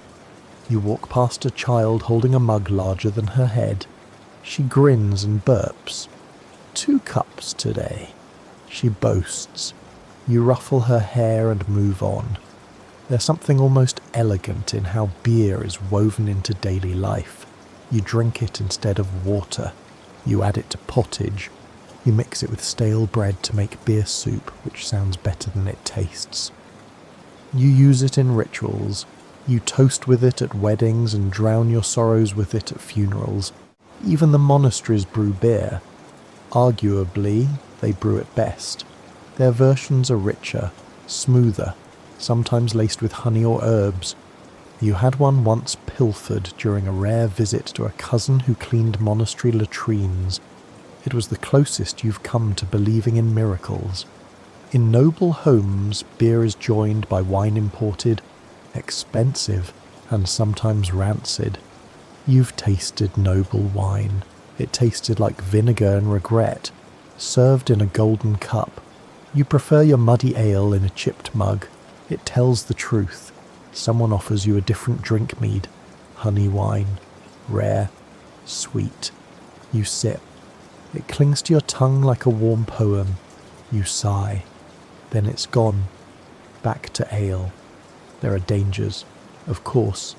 You walk past a child holding a mug larger than her head. She grins and burps. 2 cups today, she boasts. You ruffle her hair and move on. There's something almost elegant in how beer is woven into daily life. You drink it instead of water. You add it to pottage. You mix it with stale bread to make beer soup, which sounds better than it tastes. You use it in rituals. You toast with it at weddings and drown your sorrows with it at funerals. Even the monasteries brew beer. Arguably, they brew it best. Their versions are richer, smoother, sometimes laced with honey or herbs. You had one once pilfered during a rare visit to a cousin who cleaned monastery latrines. It was the closest you've come to believing in miracles. In noble homes, beer is joined by wine imported, expensive, and sometimes rancid. You've tasted noble wine. It tasted like vinegar and regret, served in a golden cup. You prefer your muddy ale in a chipped mug. It tells the truth. Someone offers you a different drink mead, honey wine, rare, sweet. You sip. It clings to your tongue like a warm poem. You sigh. Then it's gone. Back to ale. There are dangers, of course.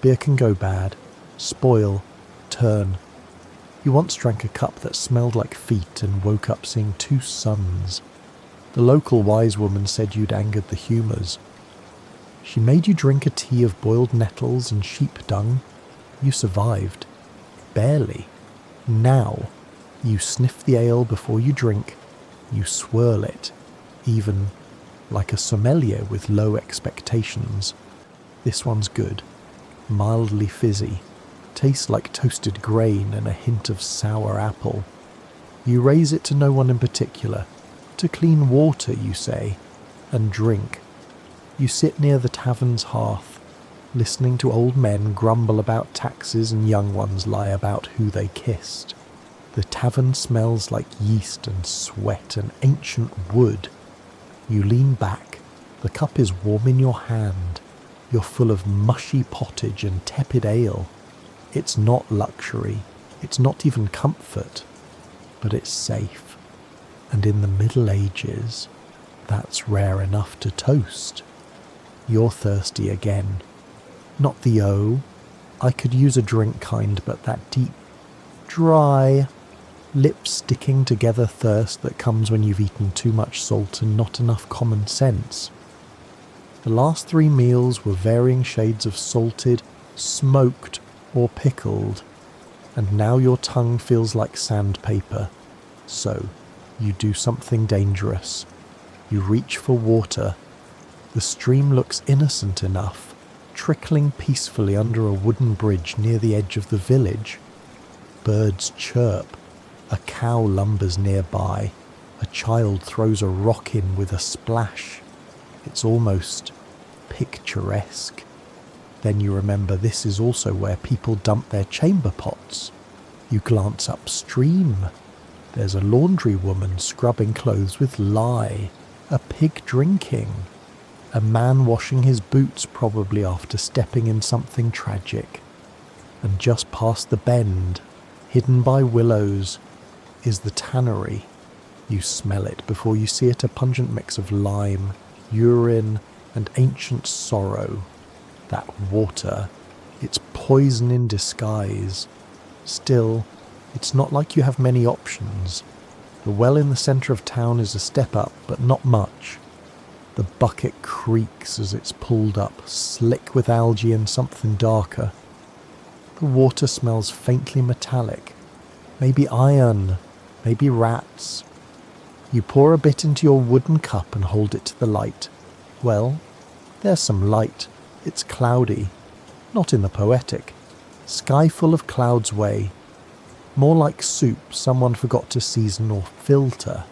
Beer can go bad, spoil, turn. You once drank a cup that smelled like feet and woke up seeing two suns. The local wise woman said you'd angered the humours. She made you drink a tea of boiled nettles and sheep dung. You survived. Barely. Now, you sniff the ale before you drink. You swirl it, even like a sommelier with low expectations. This one's good. Mildly fizzy. Tastes like toasted grain and a hint of sour apple. You raise it to no one in particular. To clean water, you say, and drink. You sit near the tavern's hearth, listening to old men grumble about taxes and young ones lie about who they kissed. The tavern smells like yeast and sweat and ancient wood. You lean back. The cup is warm in your hand. You're full of mushy pottage and tepid ale. It's not luxury. It's not even comfort. But it's safe. And in the Middle Ages, that's rare enough to toast. You're thirsty again. Not the I could use a drink kind, but that deep, dry, lips sticking together thirst that comes when you've eaten too much salt and not enough common sense. The last 3 meals were varying shades of salted, smoked, or pickled, and now your tongue feels like sandpaper. So, you do something dangerous. You reach for water. The stream looks innocent enough, trickling peacefully under a wooden bridge near the edge of the village. Birds chirp. A cow lumbers nearby. A child throws a rock in with a splash. It's almost picturesque. Then you remember this is also where people dump their chamber pots. You glance upstream. There's a laundry woman scrubbing clothes with lye. A pig drinking. A man washing his boots probably after stepping in something tragic. And just past the bend, hidden by willows, is the tannery. You smell it before you see it, a pungent mix of lime, urine, and ancient sorrow. That water, it's poison in disguise. Still, it's not like you have many options. The well in the centre of town is a step up, but not much. The bucket creaks as it's pulled up, slick with algae and something darker. The water smells faintly metallic. Maybe iron, maybe rats. You pour a bit into your wooden cup and hold it to the light. Well, there's some light. It's cloudy. Not in the poetic. Sky full of clouds way. More like soup someone forgot to season or filter.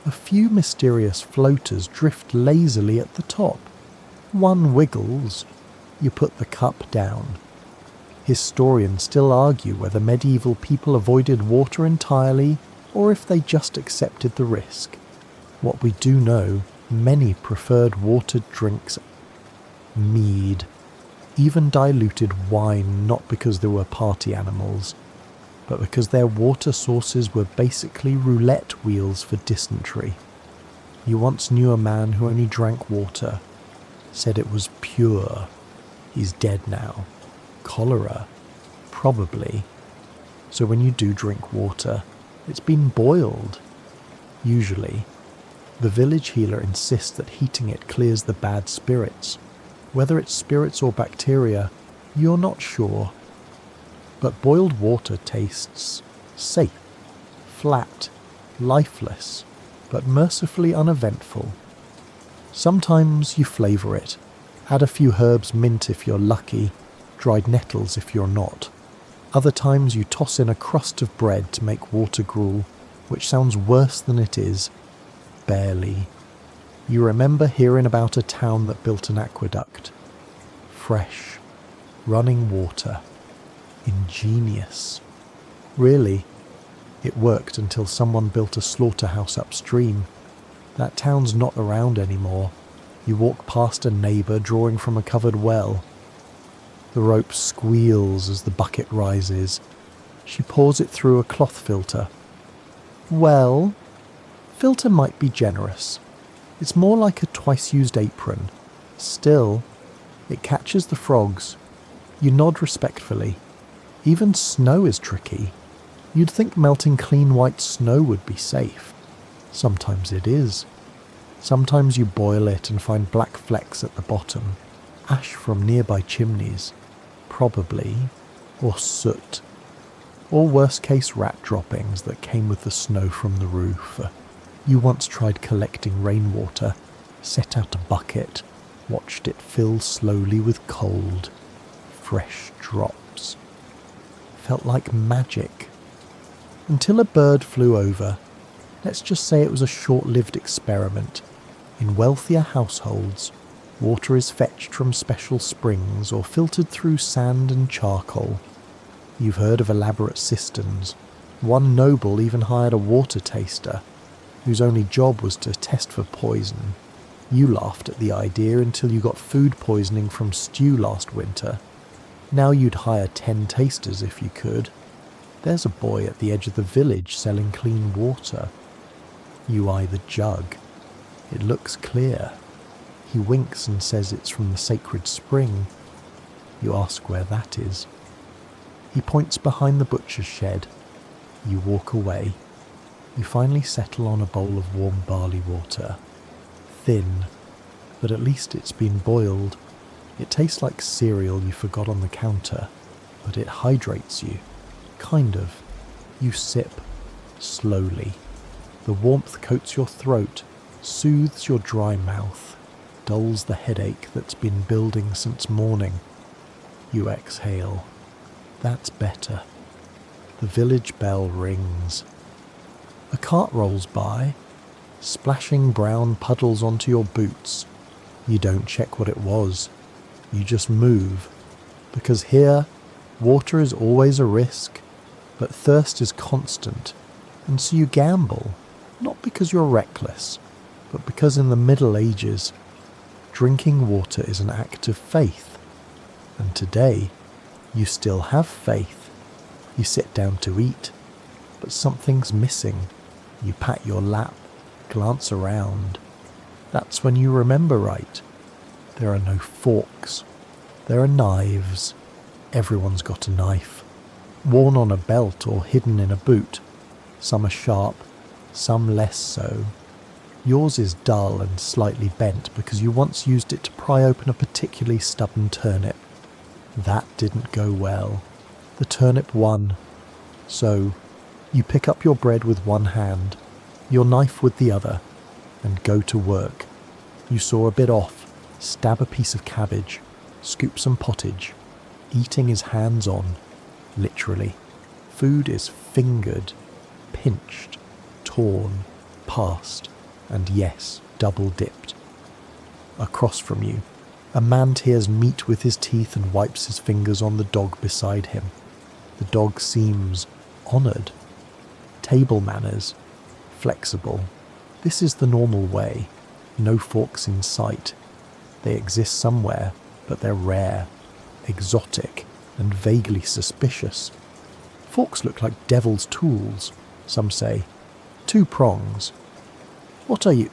A few mysterious floaters drift lazily at the top. One wiggles. You put the cup down. Historians still argue whether medieval people avoided water entirely or if they just accepted the risk. What we do know, many preferred watered drinks, mead, even diluted wine, not because they were party animals, but because their water sources were basically roulette wheels for dysentery. You once knew a man who only drank water, said it was pure. He's dead now. Cholera? Probably. So when you do drink water, it's been boiled. Usually. The village healer insists that heating it clears the bad spirits. Whether it's spirits or bacteria, you're not sure. But boiled water tastes safe, flat, lifeless, but mercifully uneventful. Sometimes you flavour it. Add a few herbs, mint if you're lucky, dried nettles if you're not. Other times you toss in a crust of bread to make water gruel, which sounds worse than it is. Barely. You remember hearing about a town that built an aqueduct. Fresh, running water. Ingenious. Really, it worked until someone built a slaughterhouse upstream. That town's not around anymore. You walk past a neighbour drawing from a covered well. The rope squeals as the bucket rises. She pours it through a cloth filter. Well, filter might be generous. It's more like a twice-used apron. Still, it catches the frogs. You nod respectfully. Even snow is tricky. You'd think melting clean white snow would be safe. Sometimes it is. Sometimes you boil it and find black flecks at the bottom. Ash from nearby chimneys. Probably. Or soot. Or worst case rat droppings that came with the snow from the roof. You once tried collecting rainwater, set out a bucket, watched it fill slowly with cold, fresh drops. Felt like magic. Until a bird flew over. Let's just say it was a short-lived experiment. In wealthier households, water is fetched from special springs or filtered through sand and charcoal. You've heard of elaborate cisterns. One noble even hired a water taster, whose only job was to test for poison. You laughed at the idea until you got food poisoning from stew last winter. Now you'd hire 10 tasters if you could. There's a boy at the edge of the village selling clean water. You eye the jug. It looks clear. He winks and says it's from the sacred spring. You ask where that is. He points behind the butcher's shed. You walk away. You finally settle on a bowl of warm barley water. Thin, but at least it's been boiled. It tastes like cereal you forgot on the counter, but it hydrates you. Kind of. You sip, slowly. The warmth coats your throat, soothes your dry mouth, dulls the headache that's been building since morning. You exhale. That's better. The village bell rings. A cart rolls by, splashing brown puddles onto your boots. You don't check what it was. You just move. Because here, water is always a risk, but thirst is constant, and so you gamble, not because you're reckless, but because in the Middle Ages, drinking water is an act of faith. And today, you still have faith. You sit down to eat, but something's missing. You pat your lap, glance around. That's when you remember right. There are no forks. There are knives. Everyone's got a knife. Worn on a belt or hidden in a boot. Some are sharp, some less so. Yours is dull and slightly bent because you once used it to pry open a particularly stubborn turnip. That didn't go well. The turnip won. So, you pick up your bread with one hand, your knife with the other, and go to work. You saw a bit off, stab a piece of cabbage, scoop some pottage. Eating is hands-on, literally. Food is fingered, pinched, torn, passed, and yes, double-dipped. Across from you, a man tears meat with his teeth and wipes his fingers on the dog beside him. The dog seems honoured. Table manners, flexible. This is the normal way. No forks in sight. They exist somewhere, but they're rare, exotic, and vaguely suspicious. Forks look like devil's tools, some say. 2 prongs. What are you?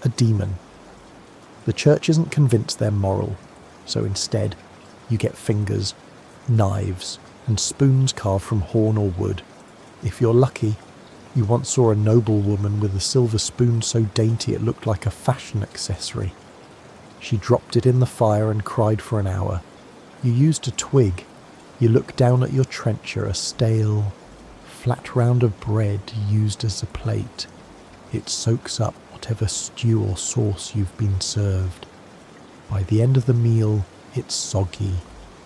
A demon. The church isn't convinced they're moral, so instead, you get fingers, knives, and spoons carved from horn or wood. If you're lucky, you once saw a noblewoman with a silver spoon so dainty it looked like a fashion accessory. She dropped it in the fire and cried for an hour. You used a twig. You look down at your trencher, a stale, flat round of bread used as a plate. It soaks up whatever stew or sauce you've been served. By the end of the meal, it's soggy,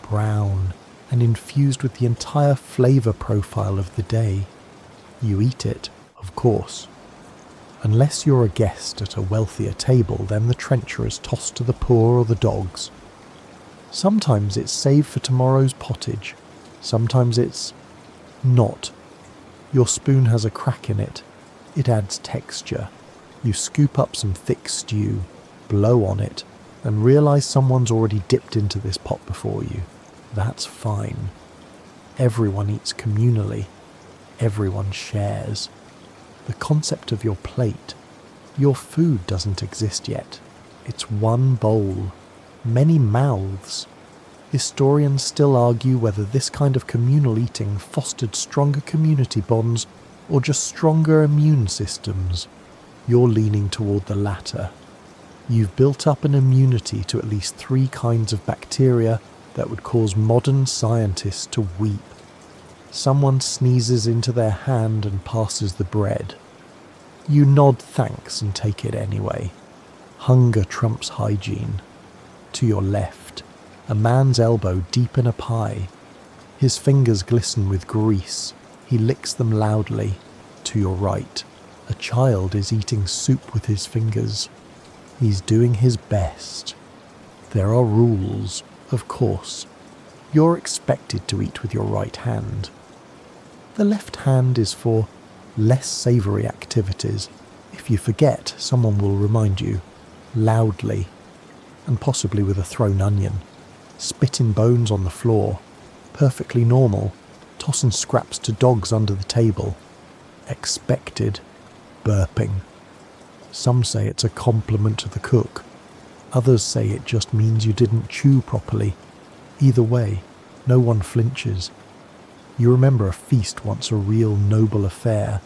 brown, and infused with the entire flavour profile of the day. You eat it, of course. Unless you're a guest at a wealthier table, then the trencher is tossed to the poor or the dogs. Sometimes it's saved for tomorrow's pottage. Sometimes it's not. Your spoon has a crack in it. It adds texture. You scoop up some thick stew. blow on it, and realise someone's already dipped into this pot before you. That's fine. Everyone eats communally. Everyone shares. The concept of your plate, your food doesn't exist yet. It's one bowl, many mouths. Historians still argue whether this kind of communal eating fostered stronger community bonds or just stronger immune systems. You're leaning toward the latter. You've built up an immunity to at least 3 kinds of bacteria that would cause modern scientists to weep. Someone sneezes into their hand and passes the bread. You nod thanks and take it anyway. Hunger trumps hygiene. To your left, a man's elbow deep in a pie. His fingers glisten with grease. He licks them loudly. To your right, a child is eating soup with his fingers. He's doing his best. There are rules, of course. You're expected to eat with your right hand. The left hand is for less savoury activities. If you forget, someone will remind you, loudly, and possibly with a thrown onion. Spitting bones on the floor, perfectly normal. Tossing scraps to dogs under the table, expected. Burping. Some say it's a compliment to the cook. Others say it just means you didn't chew properly. Either way, no one flinches. You remember a feast once a real noble affair.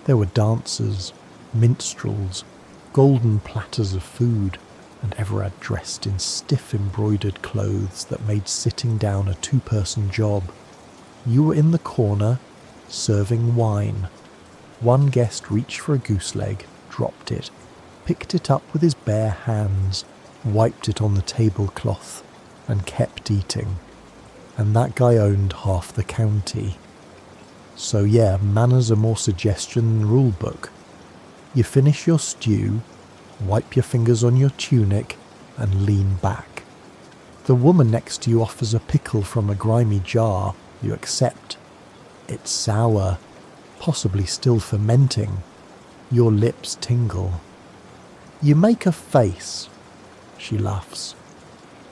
There were dancers, minstrels, golden platters of food, and Everard dressed in stiff embroidered clothes that made sitting down a 2-person job. You were in the corner, serving wine. One guest reached for a goose leg, dropped it, picked it up with his bare hands, wiped it on the tablecloth, and kept eating. And that guy owned half the county. So yeah, manners are more suggestion than rule book. You finish your stew, wipe your fingers on your tunic, and lean back. The woman next to you offers a pickle from a grimy jar. You accept. It's sour, possibly still fermenting. Your lips tingle. You make a face. She laughs.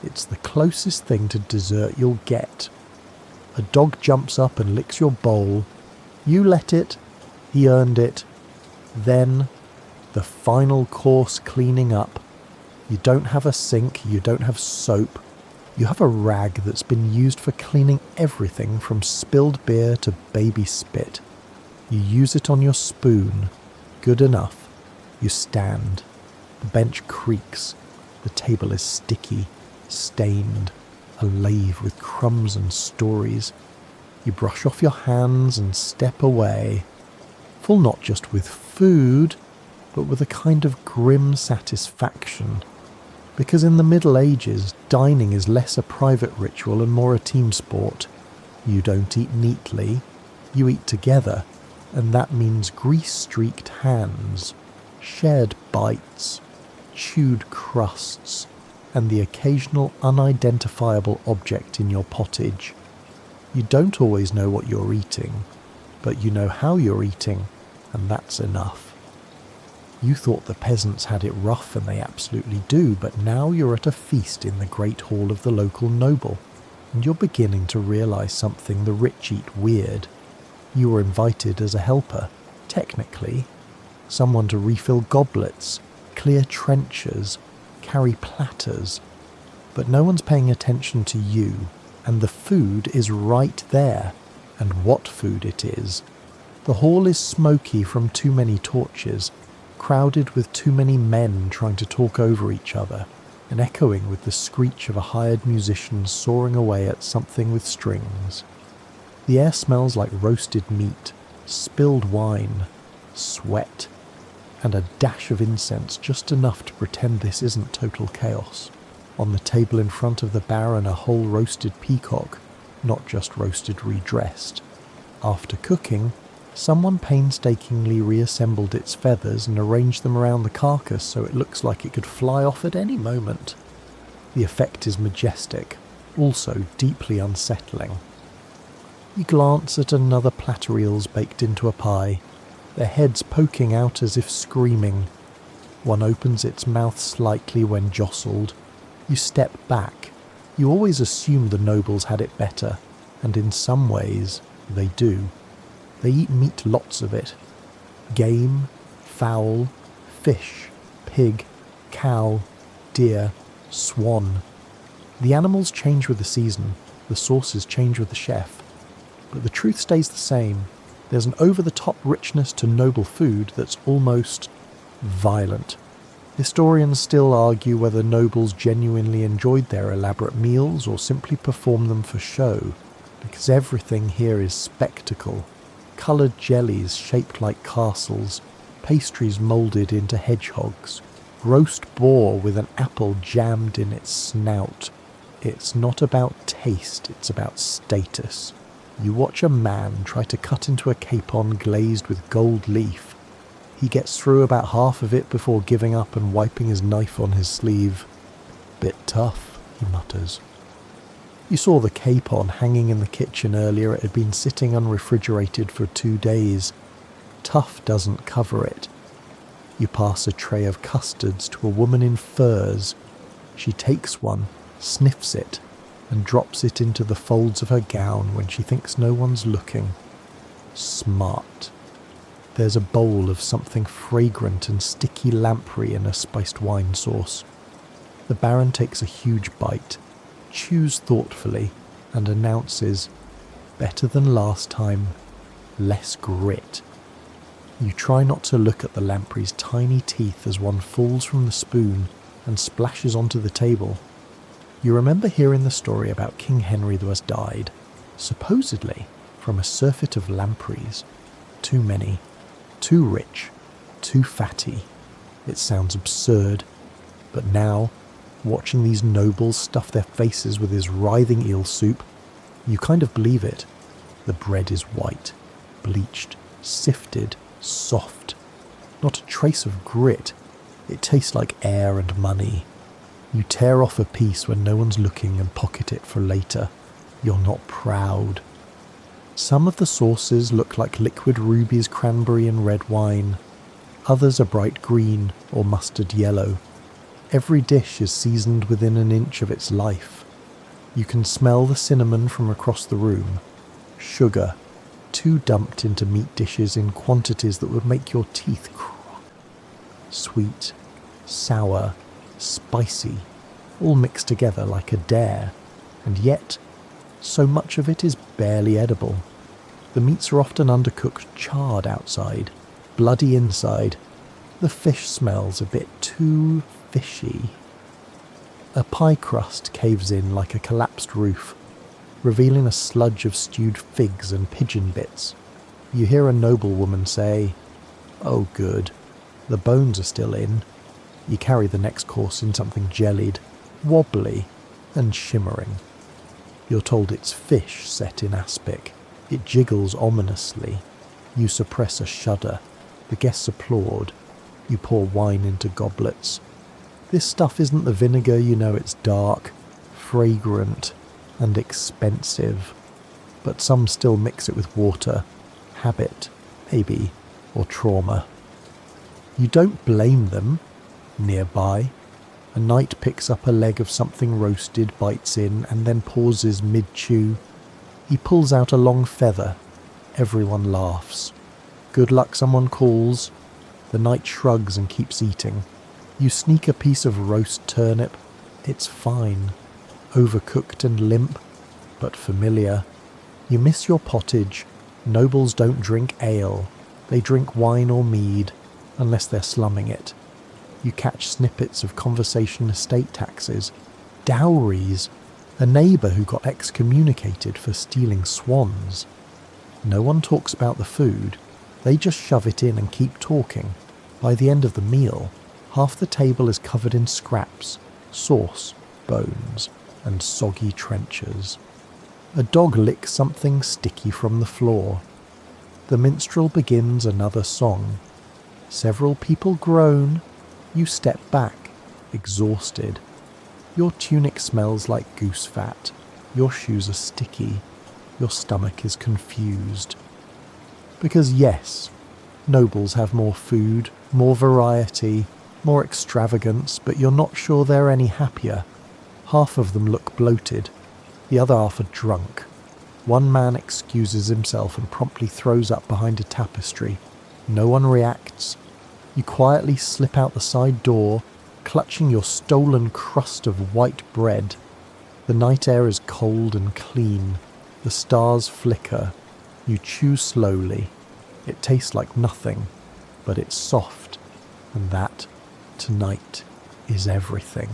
It's the closest thing to dessert you'll get. A dog jumps up and licks your bowl. You let it. He earned it. Then, the final course cleaning up. You don't have a sink. You don't have soap. You have a rag that's been used for cleaning everything from spilled beer to baby spit. You use it on your spoon. Good enough. You stand. The bench creaks. The table is sticky, stained, alive with crumbs and stories. You brush off your hands and step away, full not just with food, but with a kind of grim satisfaction. Because in the Middle Ages, dining is less a private ritual and more a team sport. You don't eat neatly, you eat together, and that means grease-streaked hands, shared bites, chewed crusts, and the occasional unidentifiable object in your pottage. You don't always know what you're eating, but you know how you're eating, and that's enough. You thought the peasants had it rough, and they absolutely do, but now you're at a feast in the great hall of the local noble, and you're beginning to realise something the rich eat weird. You were invited as a helper, technically, someone to refill goblets, clear trenchers, carry platters, but no one's paying attention to you, and the food is right there, and what food it is. The hall is smoky from too many torches, crowded with too many men trying to talk over each other, and echoing with the screech of a hired musician soaring away at something with strings. The air smells like roasted meat, spilled wine, sweat, and a dash of incense, just enough to pretend this isn't total chaos. On the table in front of the baron, a whole roasted peacock, not just roasted redressed. After cooking, someone painstakingly reassembled its feathers and arranged them around the carcass so it looks like it could fly off at any moment. The effect is majestic, also deeply unsettling. You glance at another platter eels baked into a pie, their heads poking out as if screaming. One opens its mouth slightly when jostled. You step back. You always assume the nobles had it better, and in some ways, they do. They eat meat, lots of it. Game, fowl, fish, pig, cow, deer, swan. The animals change with the season, the sauces change with the chef. But the truth stays the same. There's an over-the-top richness to noble food that's almost violent. Historians still argue whether nobles genuinely enjoyed their elaborate meals or simply performed them for show, because everything here is spectacle. Coloured jellies shaped like castles, pastries moulded into hedgehogs, roast boar with an apple jammed in its snout. It's not about taste, it's about status. You watch a man try to cut into a capon glazed with gold leaf. He gets through about half of it before giving up and wiping his knife on his sleeve. "Bit tough," he mutters. You saw the capon hanging in the kitchen earlier. It had been sitting unrefrigerated for 2 days. Tough doesn't cover it. You pass a tray of custards to a woman in furs. She takes one, sniffs it, and drops it into the folds of her gown when she thinks no one's looking. Smart. There's a bowl of something fragrant and sticky lamprey in a spiced wine sauce. The Baron takes a huge bite, chews thoughtfully, and announces, "Better than last time, less grit." You try not to look at the lamprey's tiny teeth as one falls from the spoon and splashes onto the table. You remember hearing the story about King Henry who has died, supposedly from a surfeit of lampreys. Too many, too rich, too fatty. It sounds absurd, but now, watching these nobles stuff their faces with his writhing eel soup, you kind of believe it. The bread is white, bleached, sifted, soft. Not a trace of grit. It tastes like air and money. You tear off a piece when no one's looking and pocket it for later. You're not proud. Some of the sauces look like liquid rubies, cranberry and red wine. Others are bright green or mustard yellow. Every dish is seasoned within an inch of its life. You can smell the cinnamon from across the room. Sugar, too dumped into meat dishes in quantities that would make your teeth crack. Sweet, sour, spicy, all mixed together like a dare, and yet so much of it is barely edible. The meats are often undercooked, charred outside, bloody inside. The fish smells a bit too fishy. A pie crust caves in like a collapsed roof, revealing a sludge of stewed figs and pigeon bits. You hear a noblewoman say, "Oh good, the bones are still in." You carry the next course in something jellied, wobbly, and shimmering. You're told it's fish set in aspic. It jiggles ominously. You suppress a shudder. The guests applaud. You pour wine into goblets. This stuff isn't the vinegar, you know it's dark, fragrant, and expensive. But some still mix it with water. Habit, maybe, or trauma. You don't blame them. Nearby, a knight picks up a leg of something roasted, bites in, and then pauses mid-chew. He pulls out a long feather. Everyone laughs. "Good luck," someone calls. The knight shrugs and keeps eating. You sneak a piece of roast turnip. It's fine. Overcooked and limp, but familiar. You miss your pottage. Nobles don't drink ale. They drink wine or mead, unless they're slumming it. You catch snippets of conversation, estate taxes, dowries, a neighbour who got excommunicated for stealing swans. No one talks about the food. They just shove it in and keep talking. By the end of the meal, half the table is covered in scraps, sauce, bones, and soggy trenchers. A dog licks something sticky from the floor. The minstrel begins another song. Several people groan. You step back, exhausted. Your tunic smells like goose fat. Your shoes are sticky. Your stomach is confused. Because yes, nobles have more food, more variety, More extravagance, but you're not sure they're any happier. Half of them look bloated, the other half are drunk. One man excuses himself and promptly throws up behind a tapestry. No one reacts. You quietly slip out the side door, clutching your stolen crust of white bread. The night air is cold and clean. The stars flicker. You chew slowly. It tastes like nothing, but it's soft, and that, tonight, is everything.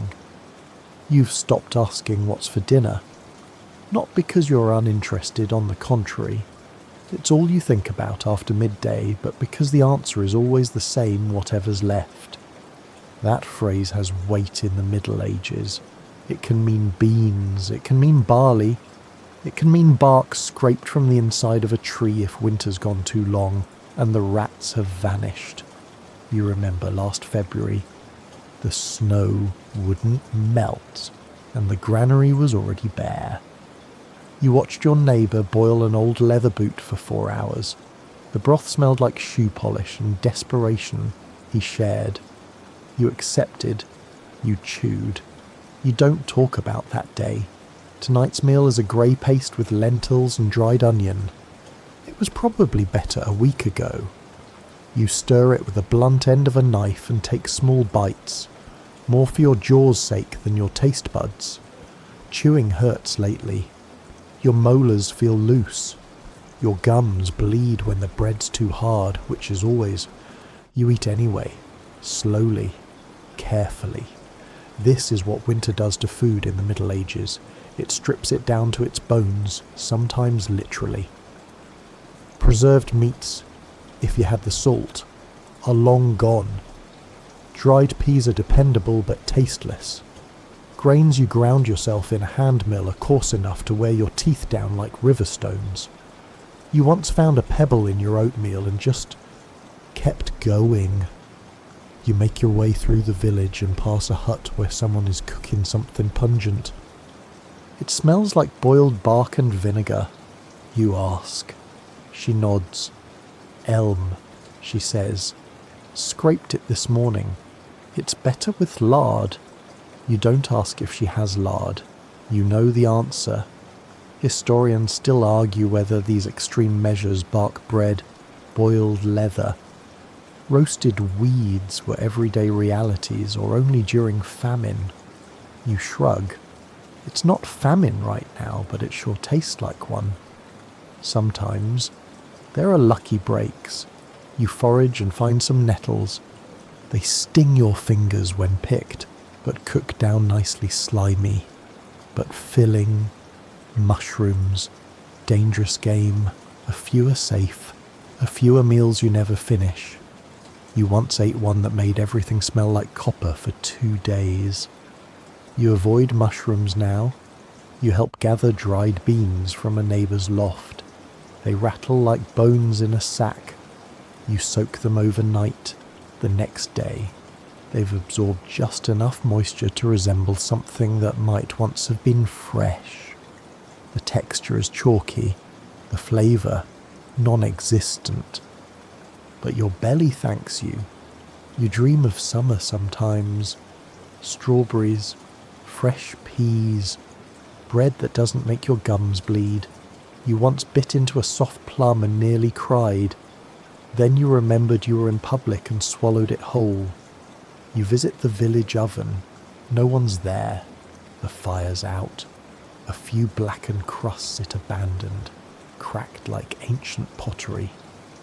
You've stopped asking what's for dinner. Not because you're uninterested, on the contrary. It's all you think about after midday, but because the answer is always the same, whatever's left. That phrase has weight in the Middle Ages. It can mean beans, it can mean barley, it can mean bark scraped from the inside of a tree if winter's gone too long and the rats have vanished. You remember last February, the snow wouldn't melt and the granary was already bare. You watched your neighbour boil an old leather boot for 4 hours. The broth smelled like shoe polish and desperation. He shared. You accepted. You chewed. You don't talk about that day. Tonight's meal is a grey paste with lentils and dried onion. It was probably better a week ago. You stir it with the blunt end of a knife and take small bites, more for your jaw's sake than your taste buds. Chewing hurts lately. Your molars feel loose. Your gums bleed when the bread's too hard, which is always. You eat anyway, slowly, carefully. This is what winter does to food in the Middle Ages. It strips it down to its bones, sometimes literally. Preserved meats, if you had the salt, are long gone. Dried peas are dependable but tasteless. Grains you ground yourself in a hand mill are coarse enough to wear your teeth down like river stones. You once found a pebble in your oatmeal and just kept going. You make your way through the village and pass a hut where someone is cooking something pungent. It smells like boiled bark and vinegar. You ask. She nods. Elm, she says. Scraped it this morning. It's better with lard. You don't ask if she has lard. You know the answer. Historians still argue whether these extreme measures, bark bread, boiled leather, roasted weeds, were everyday realities or only during famine. You shrug. It's not famine right now, but it sure tastes like one. Sometimes. There are lucky breaks. You forage and find some nettles. They sting your fingers when picked, but cook down nicely slimy, but filling. Mushrooms, dangerous game, a few are safe, a few are meals you never finish. You once ate one that made everything smell like copper for 2 days. You avoid mushrooms now. You help gather dried beans from a neighbour's loft. They rattle like bones in a sack. You soak them overnight. The next day, they've absorbed just enough moisture to resemble something that might once have been fresh. The texture is chalky, the flavour non-existent. But your belly thanks you. You dream of summer sometimes. Strawberries, fresh peas, bread that doesn't make your gums bleed. You once bit into a soft plum and nearly cried. Then you remembered you were in public and swallowed it whole. You visit the village oven. No one's there. The fire's out. A few blackened crusts sit abandoned, cracked like ancient pottery.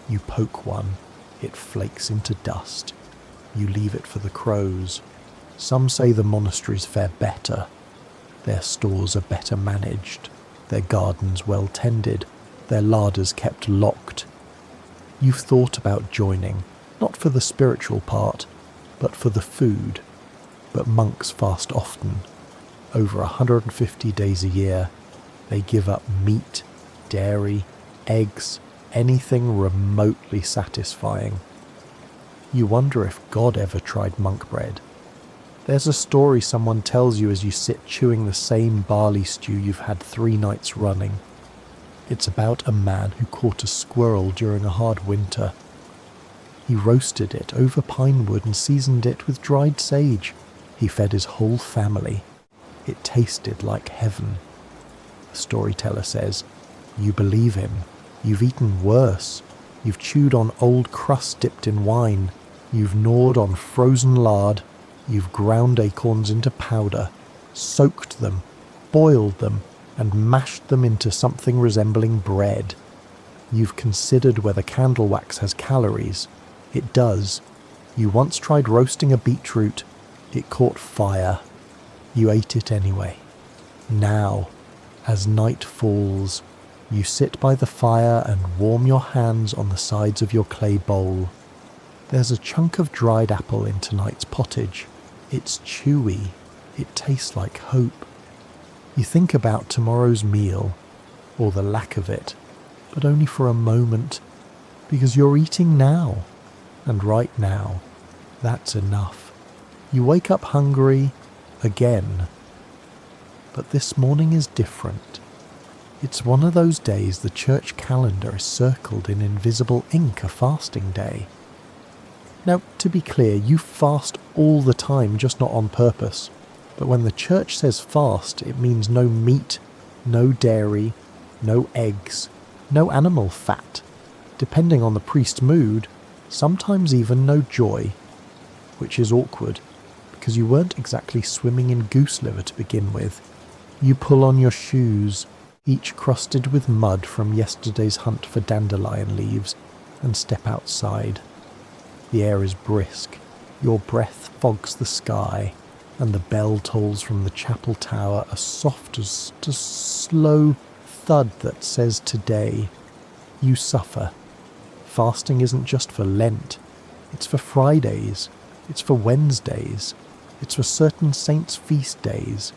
You poke one. It flakes into dust. You leave it for the crows. Some say the monasteries fare better. Their stores are better managed. Their gardens well tended. Their larders kept locked. You've thought about joining, not for the spiritual part, but for the food. But monks fast often. Over 150 days a year, they give up meat, dairy, eggs, anything remotely satisfying. You wonder if God ever tried monk bread. There's a story someone tells you as you sit chewing the same barley stew you've had 3 nights running. It's about a man who caught a squirrel during a hard winter. He roasted it over pine wood and seasoned it with dried sage. He fed his whole family. It tasted like heaven. The storyteller says, "You believe him. You've eaten worse. You've chewed on old crust dipped in wine. You've gnawed on frozen lard. You've ground acorns into powder, soaked them, boiled them, and mashed them into something resembling bread. You've considered whether candle wax has calories. It does. You once tried roasting a beetroot. It caught fire. You ate it anyway. Now, as night falls, you sit by the fire and warm your hands on the sides of your clay bowl. There's a chunk of dried apple in tonight's pottage. It's chewy. It tastes like hope. You think about tomorrow's meal, or the lack of it, but only for a moment, because you're eating now, and right now, that's enough. You wake up hungry again. But this morning is different. It's one of those days the church calendar is circled in invisible ink, a fasting day. Now, to be clear, you fast all the time, just not on purpose. But when the church says fast, it means no meat, no dairy, no eggs, no animal fat. Depending on the priest's mood, sometimes even no joy. Which is awkward, because you weren't exactly swimming in goose liver to begin with. You pull on your shoes, each crusted with mud from yesterday's hunt for dandelion leaves, and step outside. The air is brisk, your breath fogs the sky, and the bell tolls from the chapel tower, a soft, slow thud that says today. You suffer. Fasting isn't just for Lent. It's for Fridays. It's for Wednesdays. It's for certain saints' feast days.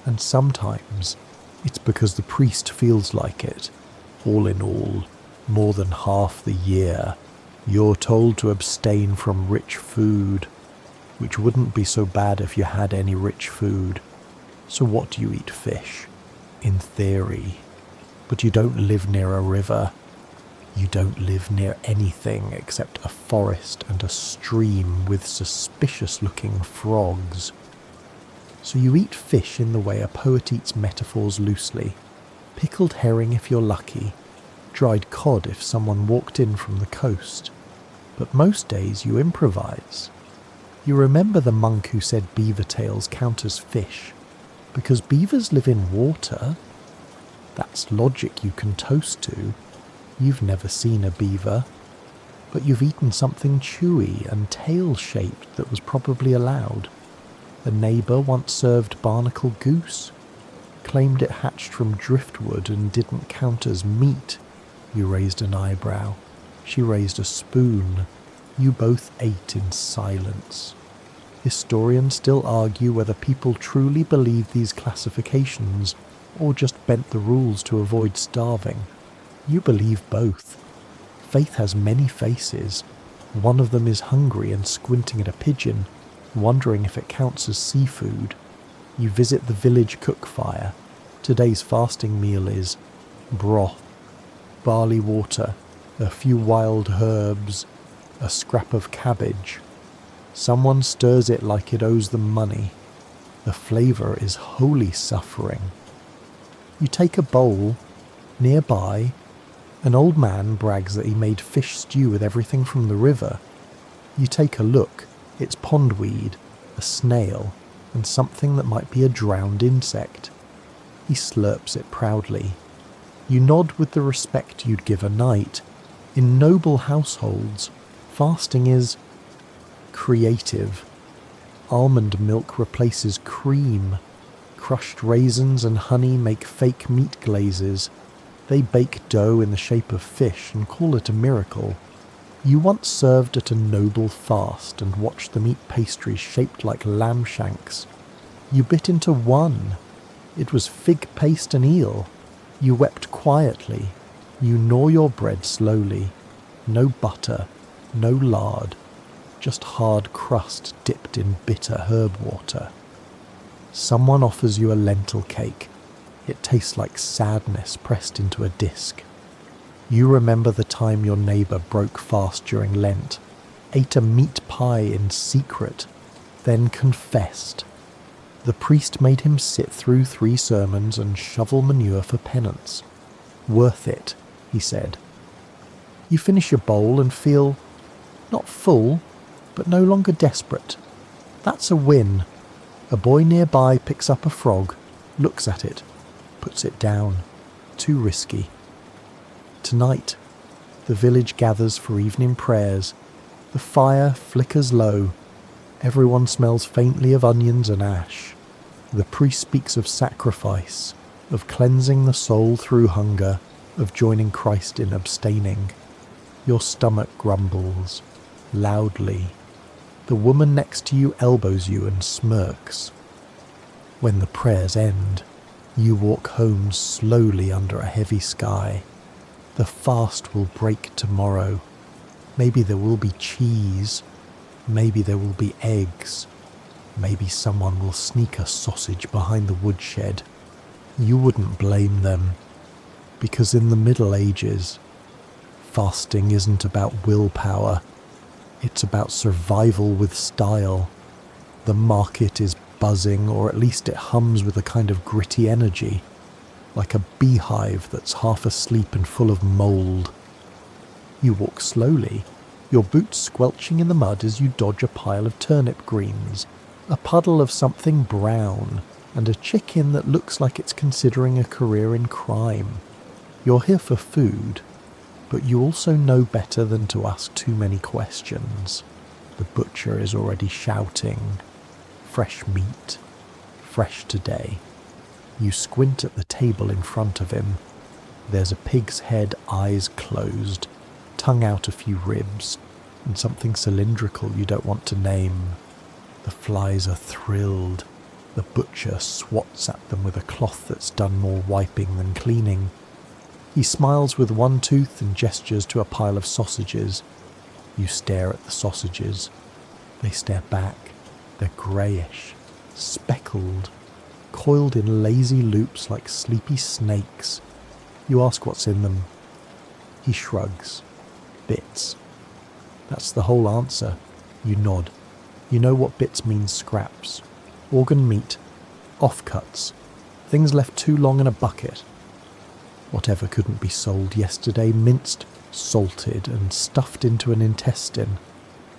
And sometimes it's because the priest feels like it. All in all, more than half the year, you're told to abstain from rich food, which wouldn't be so bad if you had any rich food. So what do you eat? Fish? In theory. But you don't live near a river. You don't live near anything except a forest and a stream with suspicious-looking frogs. So you eat fish in the way a poet eats metaphors loosely. Pickled herring if you're lucky. Dried cod if someone walked in from the coast. But most days you improvise. You remember the monk who said beaver tails count as fish, because beavers live in water? That's logic you can toast to. You've never seen a beaver, but you've eaten something chewy and tail-shaped that was probably allowed. A neighbour once served barnacle goose, claimed it hatched from driftwood and didn't count as meat. You raised an eyebrow. She raised a spoon. You both ate in silence. Historians still argue whether people truly believe these classifications or just bent the rules to avoid starving. You believe both. Faith has many faces. One of them is hungry and squinting at a pigeon, wondering if it counts as seafood. You visit the village cook fire. Today's fasting meal is broth, barley water, a few wild herbs, a scrap of cabbage. Someone stirs it like it owes them money. The flavour is holy suffering. You take a bowl. Nearby, an old man brags that he made fish stew with everything from the river. You take a look. It's pondweed, a snail, and something that might be a drowned insect. He slurps it proudly. You nod with the respect you'd give a knight. In noble households, fasting is creative. Almond milk replaces cream. Crushed raisins and honey make fake meat glazes. They bake dough in the shape of fish and call it a miracle. You once served at a noble fast and watched them eat pastries shaped like lamb shanks. You bit into one. It was fig paste and eel. You wept quietly. You gnaw your bread slowly. No butter, no lard, just hard crust dipped in bitter herb water. Someone offers you a lentil cake. It tastes like sadness pressed into a disc. You remember the time your neighbour broke fast during Lent. ate a meat pie in secret, then confessed. The priest made him sit through 3 sermons and shovel manure for penance. Worth it, he said. You finish your bowl and feel, not full, but no longer desperate. That's a win. A boy nearby picks up a frog, looks at it, puts it down. Too risky. Tonight, the village gathers for evening prayers. The fire flickers low. Everyone smells faintly of onions and ash. The priest speaks of sacrifice, of cleansing the soul through hunger, of joining Christ in abstaining. Your stomach grumbles, loudly. The woman next to you elbows you and smirks. When the prayers end, you walk home slowly under a heavy sky. The fast will break tomorrow. Maybe there will be cheese. Maybe there will be eggs. Maybe someone will sneak a sausage behind the woodshed. You wouldn't blame them, because in the Middle Ages, fasting isn't about willpower. It's about survival with style. The market is buzzing, or at least it hums with a kind of gritty energy, like a beehive that's half asleep and full of mould. You walk slowly, your boots squelching in the mud as you dodge a pile of turnip greens, a puddle of something brown, and a chicken that looks like it's considering a career in crime. You're here for food, but you also know better than to ask too many questions. The butcher is already shouting, "Fresh meat, fresh today." You squint at the table in front of him. There's a pig's head, eyes closed, tongue out a few ribs, and something cylindrical you don't want to name. The flies are thrilled. The butcher swats at them with a cloth that's done more wiping than cleaning. He smiles with one tooth and gestures to a pile of sausages. You stare at the sausages. They stare back. They're greyish, speckled, coiled in lazy loops like sleepy snakes. You ask what's in them. He shrugs. Bits. That's the whole answer. You nod. You know what bits means: scraps, organ meat, offcuts, things left too long in a bucket. Whatever couldn't be sold yesterday, minced, salted and stuffed into an intestine.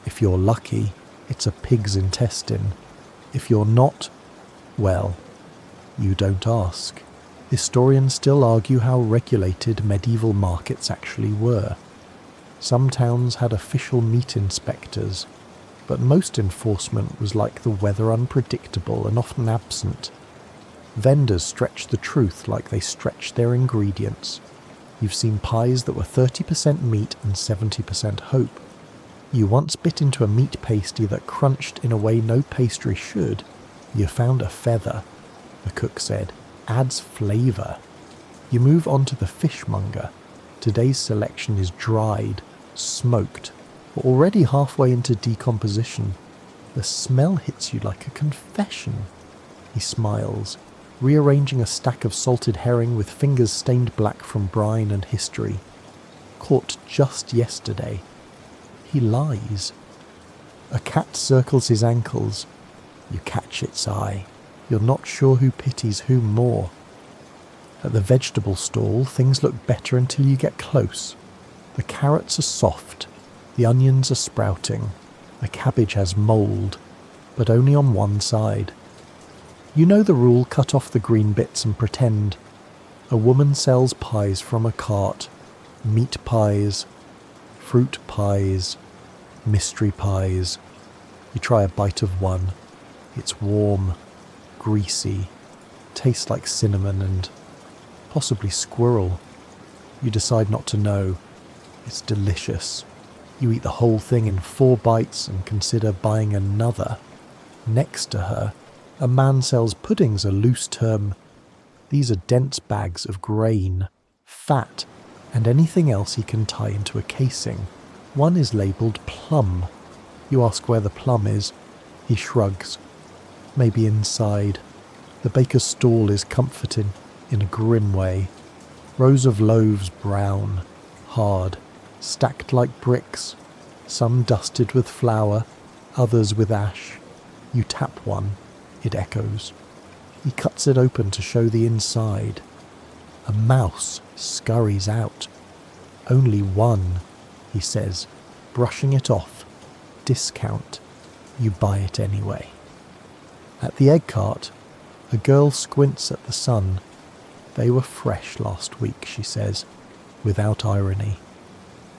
If you're lucky, it's a pig's intestine. If you're not, well, you don't ask. Historians still argue how regulated medieval markets actually were. Some towns had official meat inspectors, but most enforcement was like the weather, unpredictable and often absent. Vendors stretched the truth like they stretched their ingredients. You've seen pies that were 30% meat and 70% hope. You once bit into a meat pasty that crunched in a way no pastry should. You found a feather, the cook said. Adds flavour. You move on to the fishmonger. Today's selection is dried, smoked, or already halfway into decomposition. The smell hits you like a confession. He smiles, rearranging a stack of salted herring with fingers stained black from brine and history. Caught just yesterday. He lies. A cat circles his ankles. You catch its eye. You're not sure who pities whom more. At the vegetable stall, things look better until you get close. The carrots are soft. The onions are sprouting. The cabbage has mould, but only on one side. You know the rule: cut off the green bits and pretend. A woman sells pies from a cart. Meat pies, fruit pies, mystery pies. You try a bite of one. It's warm, greasy, tastes like cinnamon and possibly squirrel. You decide not to know. It's delicious. You eat the whole thing in 4 bites and consider buying another. Next to her, a man sells puddings, a loose term. These are dense bags of grain, fat, and anything else he can tie into a casing. One is labelled plum. You ask where the plum is. He shrugs. Maybe inside. The baker's stall is comforting, in a grim way. Rows of loaves brown, hard, stacked like bricks, some dusted with flour, others with ash. You tap one, it echoes. He cuts it open to show the inside. A mouse scurries out. Only one, he says, brushing it off. Discount. You buy it anyway. At the egg cart, a girl squints at the sun. They were fresh last week, she says, without irony.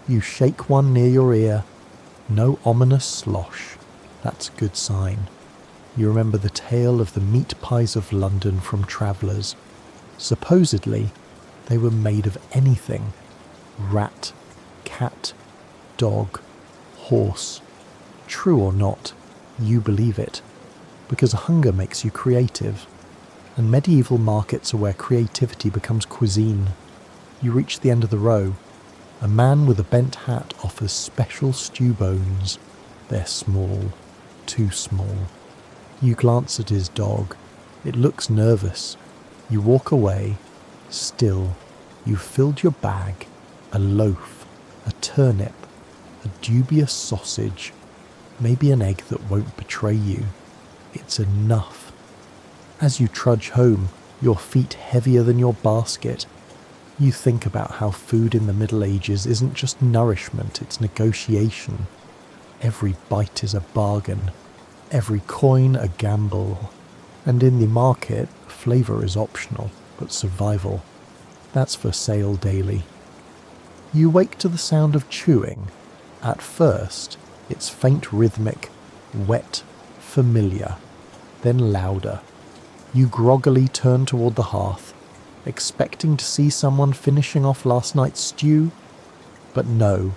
You shake one near your ear. No ominous slosh. That's a good sign. You remember the tale of the meat pies of London from travellers. Supposedly, they were made of anything. Rat, cat, dog, horse. True or not, you believe it. Because hunger makes you creative. And medieval markets are where creativity becomes cuisine. You reach the end of the row. A man with a bent hat offers special stew bones. They're small. Too small. You glance at his dog. It looks nervous. You walk away. Still, you've filled your bag. A loaf. A turnip. A dubious sausage. Maybe an egg that won't betray you. It's enough. As you trudge home, your feet heavier than your basket, you think about how food in the Middle Ages isn't just nourishment, it's negotiation. Every bite is a bargain, every coin a gamble. And in the market, flavour is optional, but survival, that's for sale daily. You wake to the sound of chewing. At first, it's faint rhythmic, wet, familiar, then louder. You groggily turn toward the hearth, expecting to see someone finishing off last night's stew. But no,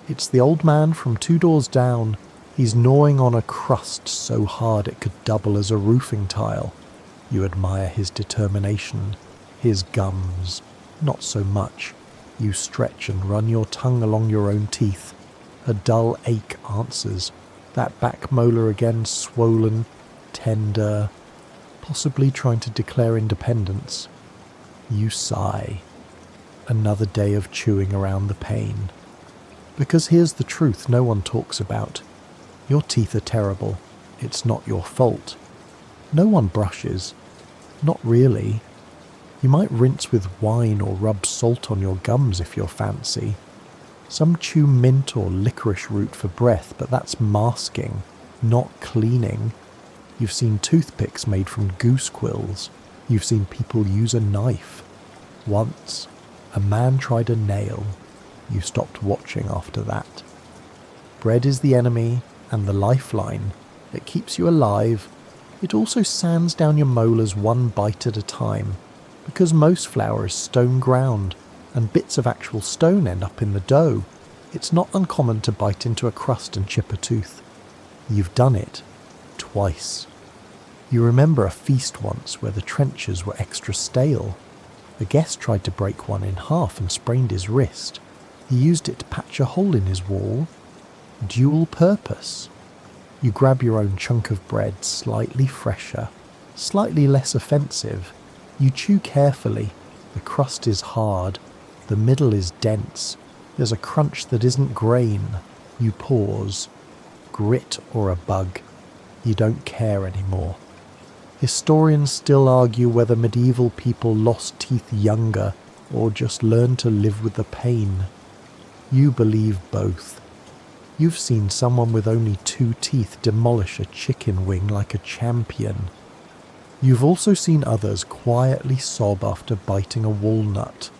it's the old man from 2 doors down. He's gnawing on a crust so hard it could double as a roofing tile. You admire his determination, his gums. Not so much. You stretch and run your tongue along your own teeth. A dull ache answers. That back molar again swollen, tender, possibly trying to declare independence. You sigh. Another day of chewing around the pain. Because here's the truth no one talks about. Your teeth are terrible. It's not your fault. No one brushes. Not really. You might rinse with wine or rub salt on your gums if you're fancy. Some chew mint or licorice root for breath, but that's masking, not cleaning. You've seen toothpicks made from goose quills. You've seen people use a knife. Once, a man tried a nail. You stopped watching after that. Bread is the enemy and the lifeline. It keeps you alive. It also sands down your molars one bite at a time, because most flour is stone ground, and bits of actual stone end up in the dough. It's not uncommon to bite into a crust and chip a tooth. You've done it. Twice. You remember a feast once where the trenchers were extra stale. A guest tried to break one in half and sprained his wrist. He used it to patch a hole in his wall. Dual purpose. You grab your own chunk of bread, slightly fresher, slightly less offensive. You chew carefully. The crust is hard. The middle is dense. There's a crunch that isn't grain. You pause. Grit or a bug. You don't care anymore. Historians still argue whether medieval people lost teeth younger or just learned to live with the pain. You believe both. You've seen someone with only 2 teeth demolish a chicken wing like a champion. You've also seen others quietly sob after biting a walnut.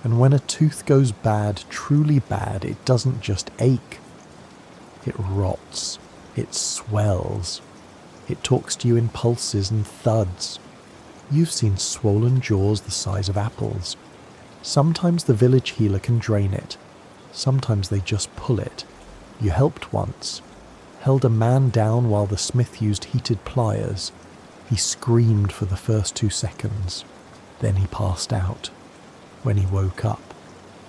And when a tooth goes bad, truly bad, it doesn't just ache. It rots. It swells. It talks to you in pulses and thuds. You've seen swollen jaws the size of apples. Sometimes the village healer can drain it. Sometimes they just pull it. You helped once. Held a man down while the smith used heated pliers. He screamed for the first 2 seconds. Then he passed out. When he woke up,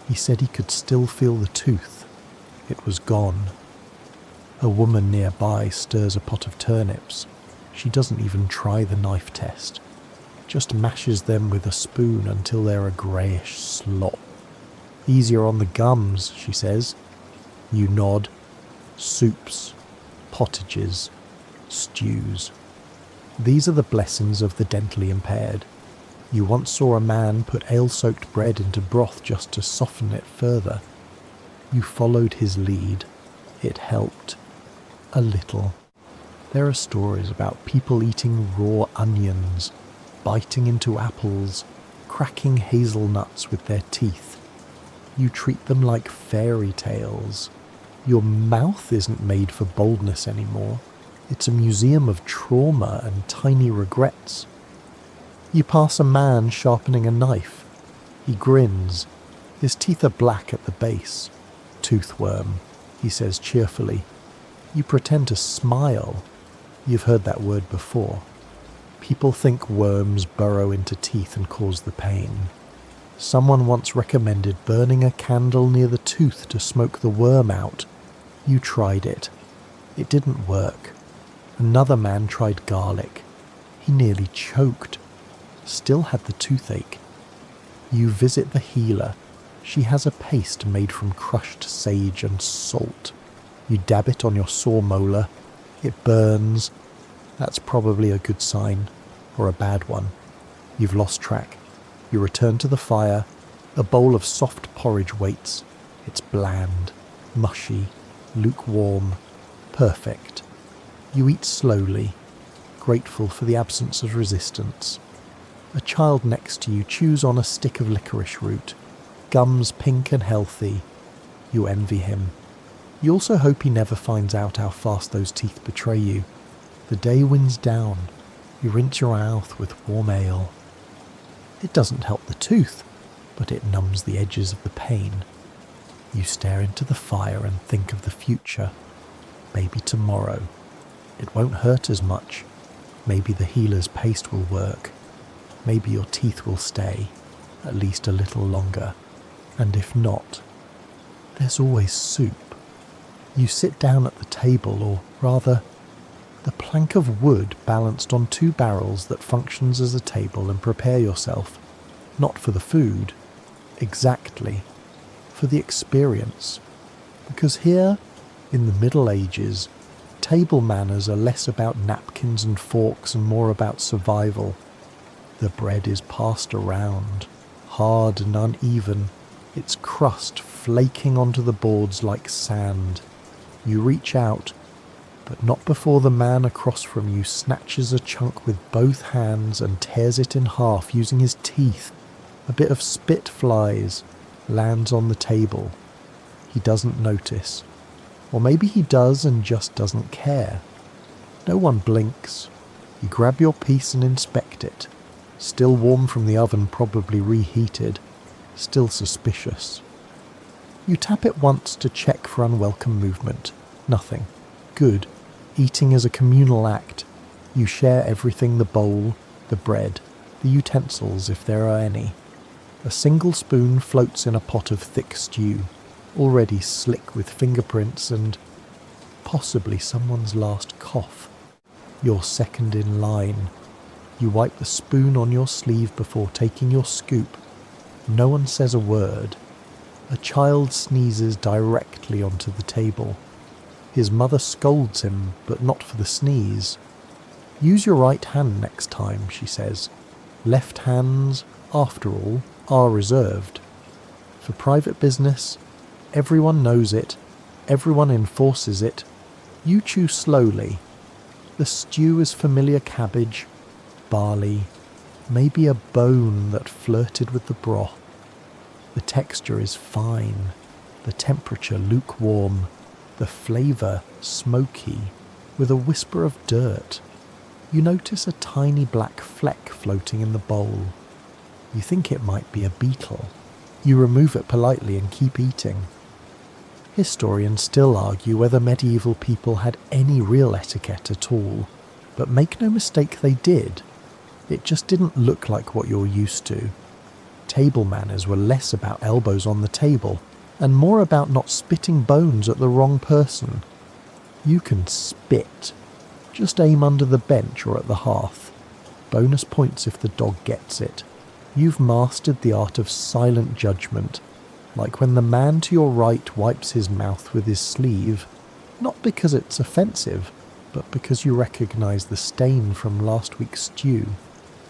he said he could still feel the tooth. It was gone. A woman nearby stirs a pot of turnips. She doesn't even try the knife test. Just mashes them with a spoon until they're a greyish slop. Easier on the gums, she says. You nod. soups, pottages, stews. These are the blessings of the dentally impaired. You once saw a man put ale-soaked bread into broth just to soften it further. You followed his lead. It helped. A little. There are stories about people eating raw onions, biting into apples, cracking hazelnuts with their teeth. You treat them like fairy tales. Your mouth isn't made for boldness anymore. It's a museum of trauma and tiny regrets. You pass a man sharpening a knife. He grins. His teeth are black at the base. Toothworm, he says cheerfully. You pretend to smile. You've heard that word before. People think worms burrow into teeth and cause the pain. Someone once recommended burning a candle near the tooth to smoke the worm out. You tried it. It didn't work. Another man tried garlic. He nearly choked. Still had the toothache. You visit the healer. She has a paste made from crushed sage and salt. You dab it on your sore molar. It burns. That's probably a good sign, or a bad one. You've lost track. You return to the fire. A bowl of soft porridge waits. It's bland, mushy, lukewarm, perfect. You eat slowly, grateful for the absence of resistance. A child next to you chews on a stick of licorice root, gums pink and healthy. You envy him. You also hope he never finds out how fast those teeth betray you. The day winds down. You rinse your mouth with warm ale. It doesn't help the tooth, but it numbs the edges of the pain. You stare into the fire and think of the future. Maybe tomorrow. It won't hurt as much. Maybe the healer's paste will work. Maybe your teeth will stay, at least a little longer. And if not, there's always soup. You sit down at the table, or rather, the plank of wood balanced on two barrels that functions as a table, and prepare yourself, not for the food, exactly, for the experience. Because here, in the Middle Ages, table manners are less about napkins and forks and more about survival. The bread is passed around, hard and uneven, its crust flaking onto the boards like sand. You reach out, but not before the man across from you snatches a chunk with both hands and tears it in half using his teeth. A bit of spit flies, lands on the table. He doesn't notice. Or maybe he does and just doesn't care. No one blinks. You grab your piece and inspect it. Still warm from the oven, probably reheated. Still suspicious. You tap it once to check for unwelcome movement. Nothing. Good. Eating is a communal act. You share everything: the bowl, the bread, the utensils if there are any. A single spoon floats in a pot of thick stew, already slick with fingerprints and possibly someone's last cough. You're second in line. You wipe the spoon on your sleeve before taking your scoop. No one says a word. A child sneezes directly onto the table. His mother scolds him, but not for the sneeze. Use your right hand next time, she says. Left hands, after all, are reserved. For private business, everyone knows it, everyone enforces it. You chew slowly. The stew is familiar cabbage, barley, maybe a bone that flirted with the broth. The texture is fine, the temperature lukewarm, the flavour smoky, with a whisper of dirt. You notice a tiny black fleck floating in the bowl. You think it might be a beetle. You remove it politely and keep eating. Historians still argue whether medieval people had any real etiquette at all, but make no mistake, they did. It just didn't look like what you're used to. Table manners were less about elbows on the table, and more about not spitting bones at the wrong person. You can spit. Just aim under the bench or at the hearth. Bonus points if the dog gets it. You've mastered the art of silent judgment, like when the man to your right wipes his mouth with his sleeve. Not because it's offensive, but because you recognise the stain from last week's stew.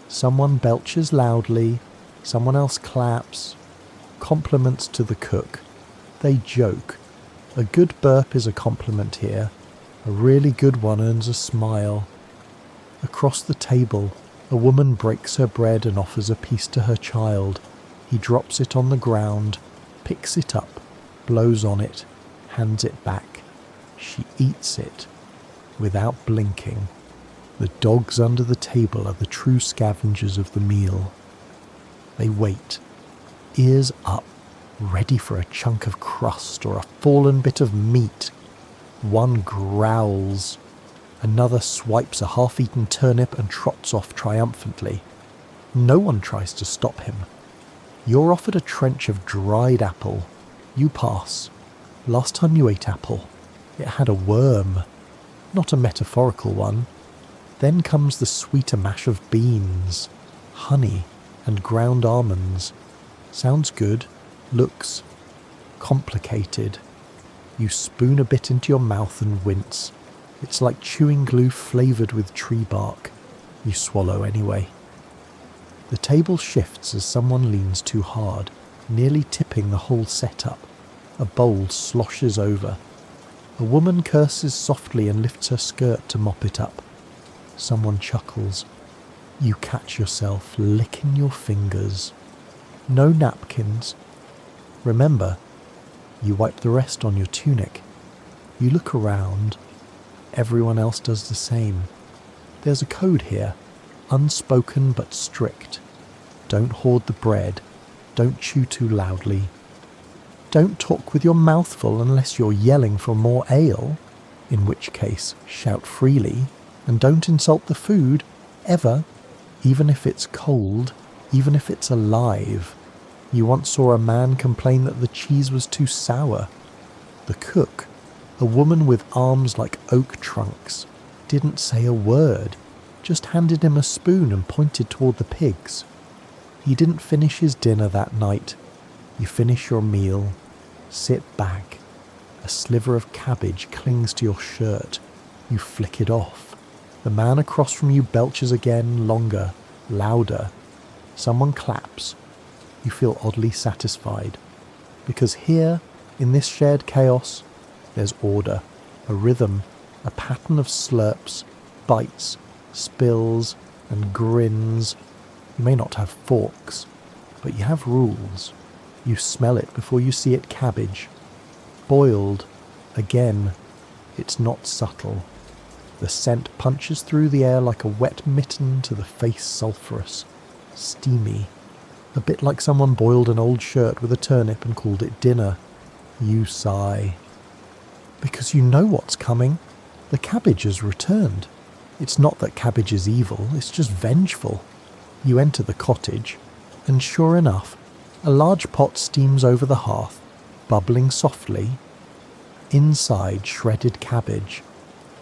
Someone belches loudly, someone else claps. Compliments to the cook. They joke. A good burp is a compliment here. A really good one earns a smile. Across the table, a woman breaks her bread and offers a piece to her child. He drops it on the ground, picks it up, blows on it, hands it back. She eats it, without blinking. The dogs under the table are the true scavengers of the meal. They wait, ears up, ready for a chunk of crust or a fallen bit of meat. One growls. Another swipes a half-eaten turnip and trots off triumphantly. No one tries to stop him. You're offered a trench of dried apple. You pass. Last time you ate apple, it had a worm. Not a metaphorical one. Then comes the sweeter mash of beans, honey, and ground almonds. Sounds good. Looks complicated. You spoon a bit into your mouth and wince. It's like chewing glue flavoured with tree bark. You swallow anyway. The table shifts as someone leans too hard, nearly tipping the whole setup. A bowl sloshes over. A woman curses softly and lifts her skirt to mop it up. Someone chuckles. You catch yourself licking your fingers. No napkins. Remember, you wipe the rest on your tunic. You look around. Everyone else does the same. There's a code here, unspoken but strict. Don't hoard the bread. Don't chew too loudly. Don't talk with your mouth full unless you're yelling for more ale, in which case shout freely, and don't insult the food, ever, even if it's cold, even if it's alive. You once saw a man complain that the cheese was too sour. The cook, a woman with arms like oak trunks, didn't say a word, just handed him a spoon and pointed toward the pigs. He didn't finish his dinner that night. You finish your meal, sit back. A sliver of cabbage clings to your shirt. You flick it off. The man across from you belches again, longer, louder. Someone claps. You feel oddly satisfied. Because here, in this shared chaos, there's order, a rhythm, a pattern of slurps, bites, spills, and grins. You may not have forks, but you have rules. You smell it before you see it cabbage. Boiled. Again. It's not subtle. The scent punches through the air like a wet mitten to the face sulphurous. Steamy. A bit like someone boiled an old shirt with a turnip and called it dinner. You sigh. Because you know what's coming. The cabbage has returned. It's not that cabbage is evil, it's just vengeful. You enter the cottage, and sure enough, a large pot steams over the hearth, bubbling softly. Inside, shredded cabbage,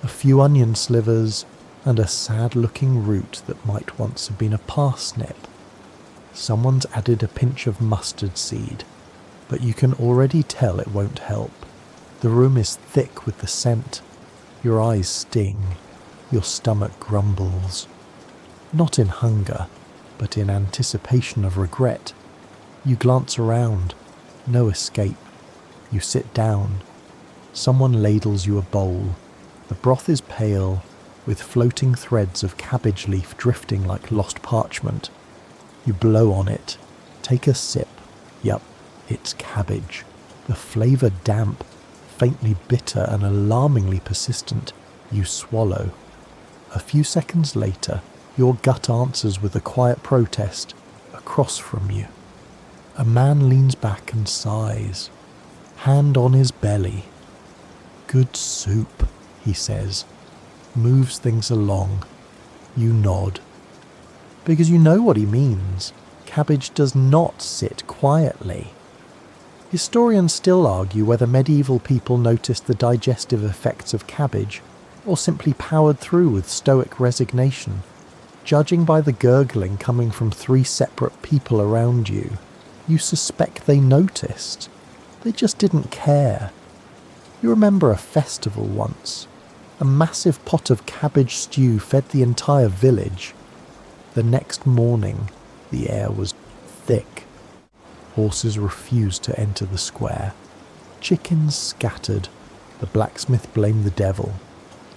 a few onion slivers, and a sad-looking root that might once have been a parsnip. Someone's added a pinch of mustard seed, but you can already tell it won't help. The room is thick with the scent. Your eyes sting. Your stomach grumbles. Not in hunger, but in anticipation of regret. You glance around. No escape. You sit down. Someone ladles you a bowl. The broth is pale, with floating threads of cabbage leaf drifting like lost parchment. You blow on it. Take a sip. Yup, it's cabbage. The flavour damp, faintly bitter and alarmingly persistent. You swallow. A few seconds later, your gut answers with a quiet protest across from you. A man leans back and sighs, hand on his belly. Good soup, he says, moves things along. You nod. Because you know what he means. Cabbage does not sit quietly. Historians still argue whether medieval people noticed the digestive effects of cabbage or simply powered through with stoic resignation. Judging by the gurgling coming from 3 separate people around you, you suspect they noticed. They just didn't care. You remember a festival once. A massive pot of cabbage stew fed the entire village. The next morning, the air was thick. Horses refused to enter the square. Chickens scattered. The blacksmith blamed the devil.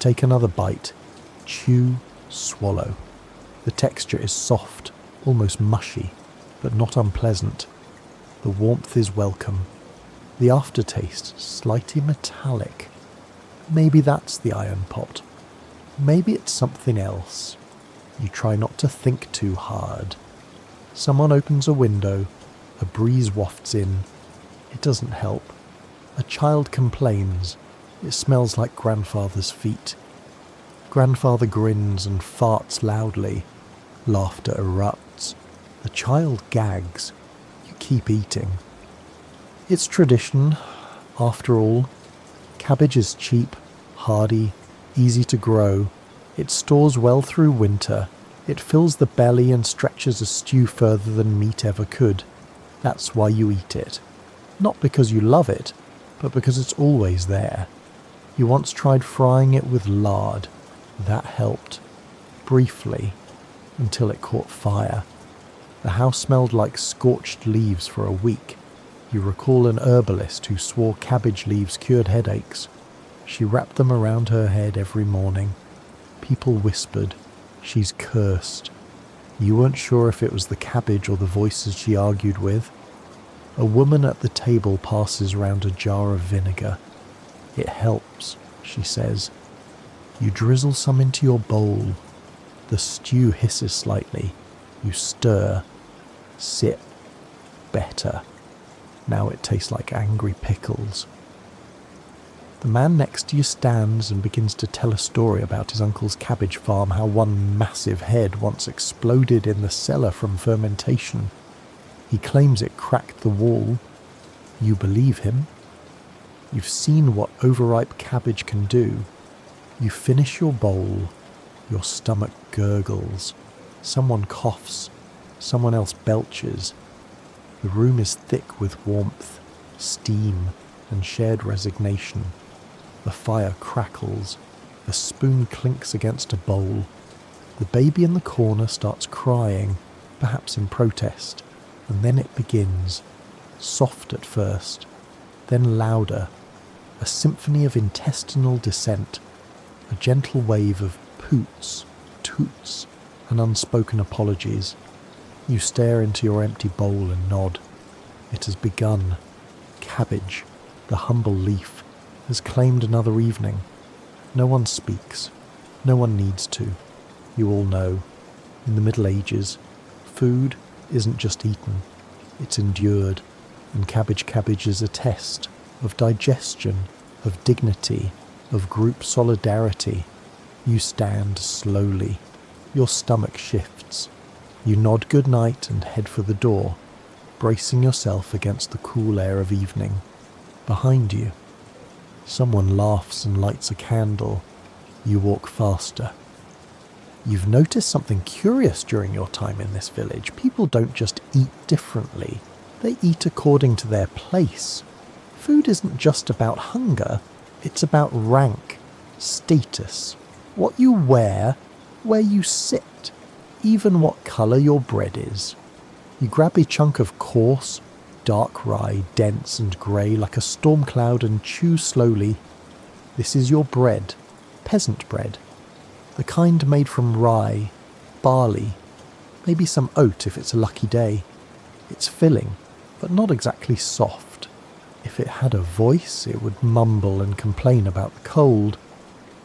Take another bite. Chew, swallow. The texture is soft, almost mushy, but not unpleasant. The warmth is welcome. The aftertaste, slightly metallic. Maybe that's the iron pot. Maybe it's something else. You try not to think too hard. Someone opens a window. A breeze wafts in. It doesn't help. A child complains. It smells like grandfather's feet. Grandfather grins and farts loudly. Laughter erupts. The child gags. You keep eating. It's tradition, after all. Cabbage is cheap, hardy, easy to grow. It stores well through winter. It fills the belly and stretches a stew further than meat ever could. That's why you eat it. Not because you love it, but because it's always there. You once tried frying it with lard. That helped. Briefly. Until it caught fire. The house smelled like scorched leaves for a week. You recall an herbalist who swore cabbage leaves cured headaches. She wrapped them around her head every morning. People whispered, "She's cursed." You weren't sure if it was the cabbage or the voices she argued with. A woman at the table passes round a jar of vinegar. "It helps," she says. You drizzle some into your bowl. The stew hisses slightly. You stir. Sip. Better. Now it tastes like angry pickles. The man next to you stands and begins to tell a story about his uncle's cabbage farm, how one massive head once exploded in the cellar from fermentation. He claims it cracked the wall. You believe him. You've seen what overripe cabbage can do. You finish your bowl. Your stomach gurgles. Someone coughs. Someone else belches. The room is thick with warmth, steam, and shared resignation. The fire crackles. A spoon clinks against a bowl. The baby in the corner starts crying, perhaps in protest, and then it begins, soft at first, then louder, a symphony of intestinal dissent, a gentle wave of poots, toots, and unspoken apologies. You stare into your empty bowl and nod. It has begun. Cabbage, the humble leaf, has claimed another evening. No one speaks. No one needs to. You all know. In the Middle Ages, food isn't just eaten. It's endured. And cabbage is a test of digestion, of dignity, of group solidarity. You stand slowly. Your stomach shifts. You nod good night and head for the door, bracing yourself against the cool air of evening. Behind you, someone laughs and lights a candle. You walk faster. You've noticed something curious during your time in this village. People don't just eat differently. They eat according to their place. Food isn't just about hunger. It's about rank, status, what you wear, where you sit, even what colour your bread is. You grab a chunk of coarse, dark rye, dense and grey like a storm cloud, and chew slowly. This is your bread, peasant bread, the kind made from rye, barley, maybe some oat if it's a lucky day. It's filling, but not exactly soft. If it had a voice, it would mumble and complain about the cold.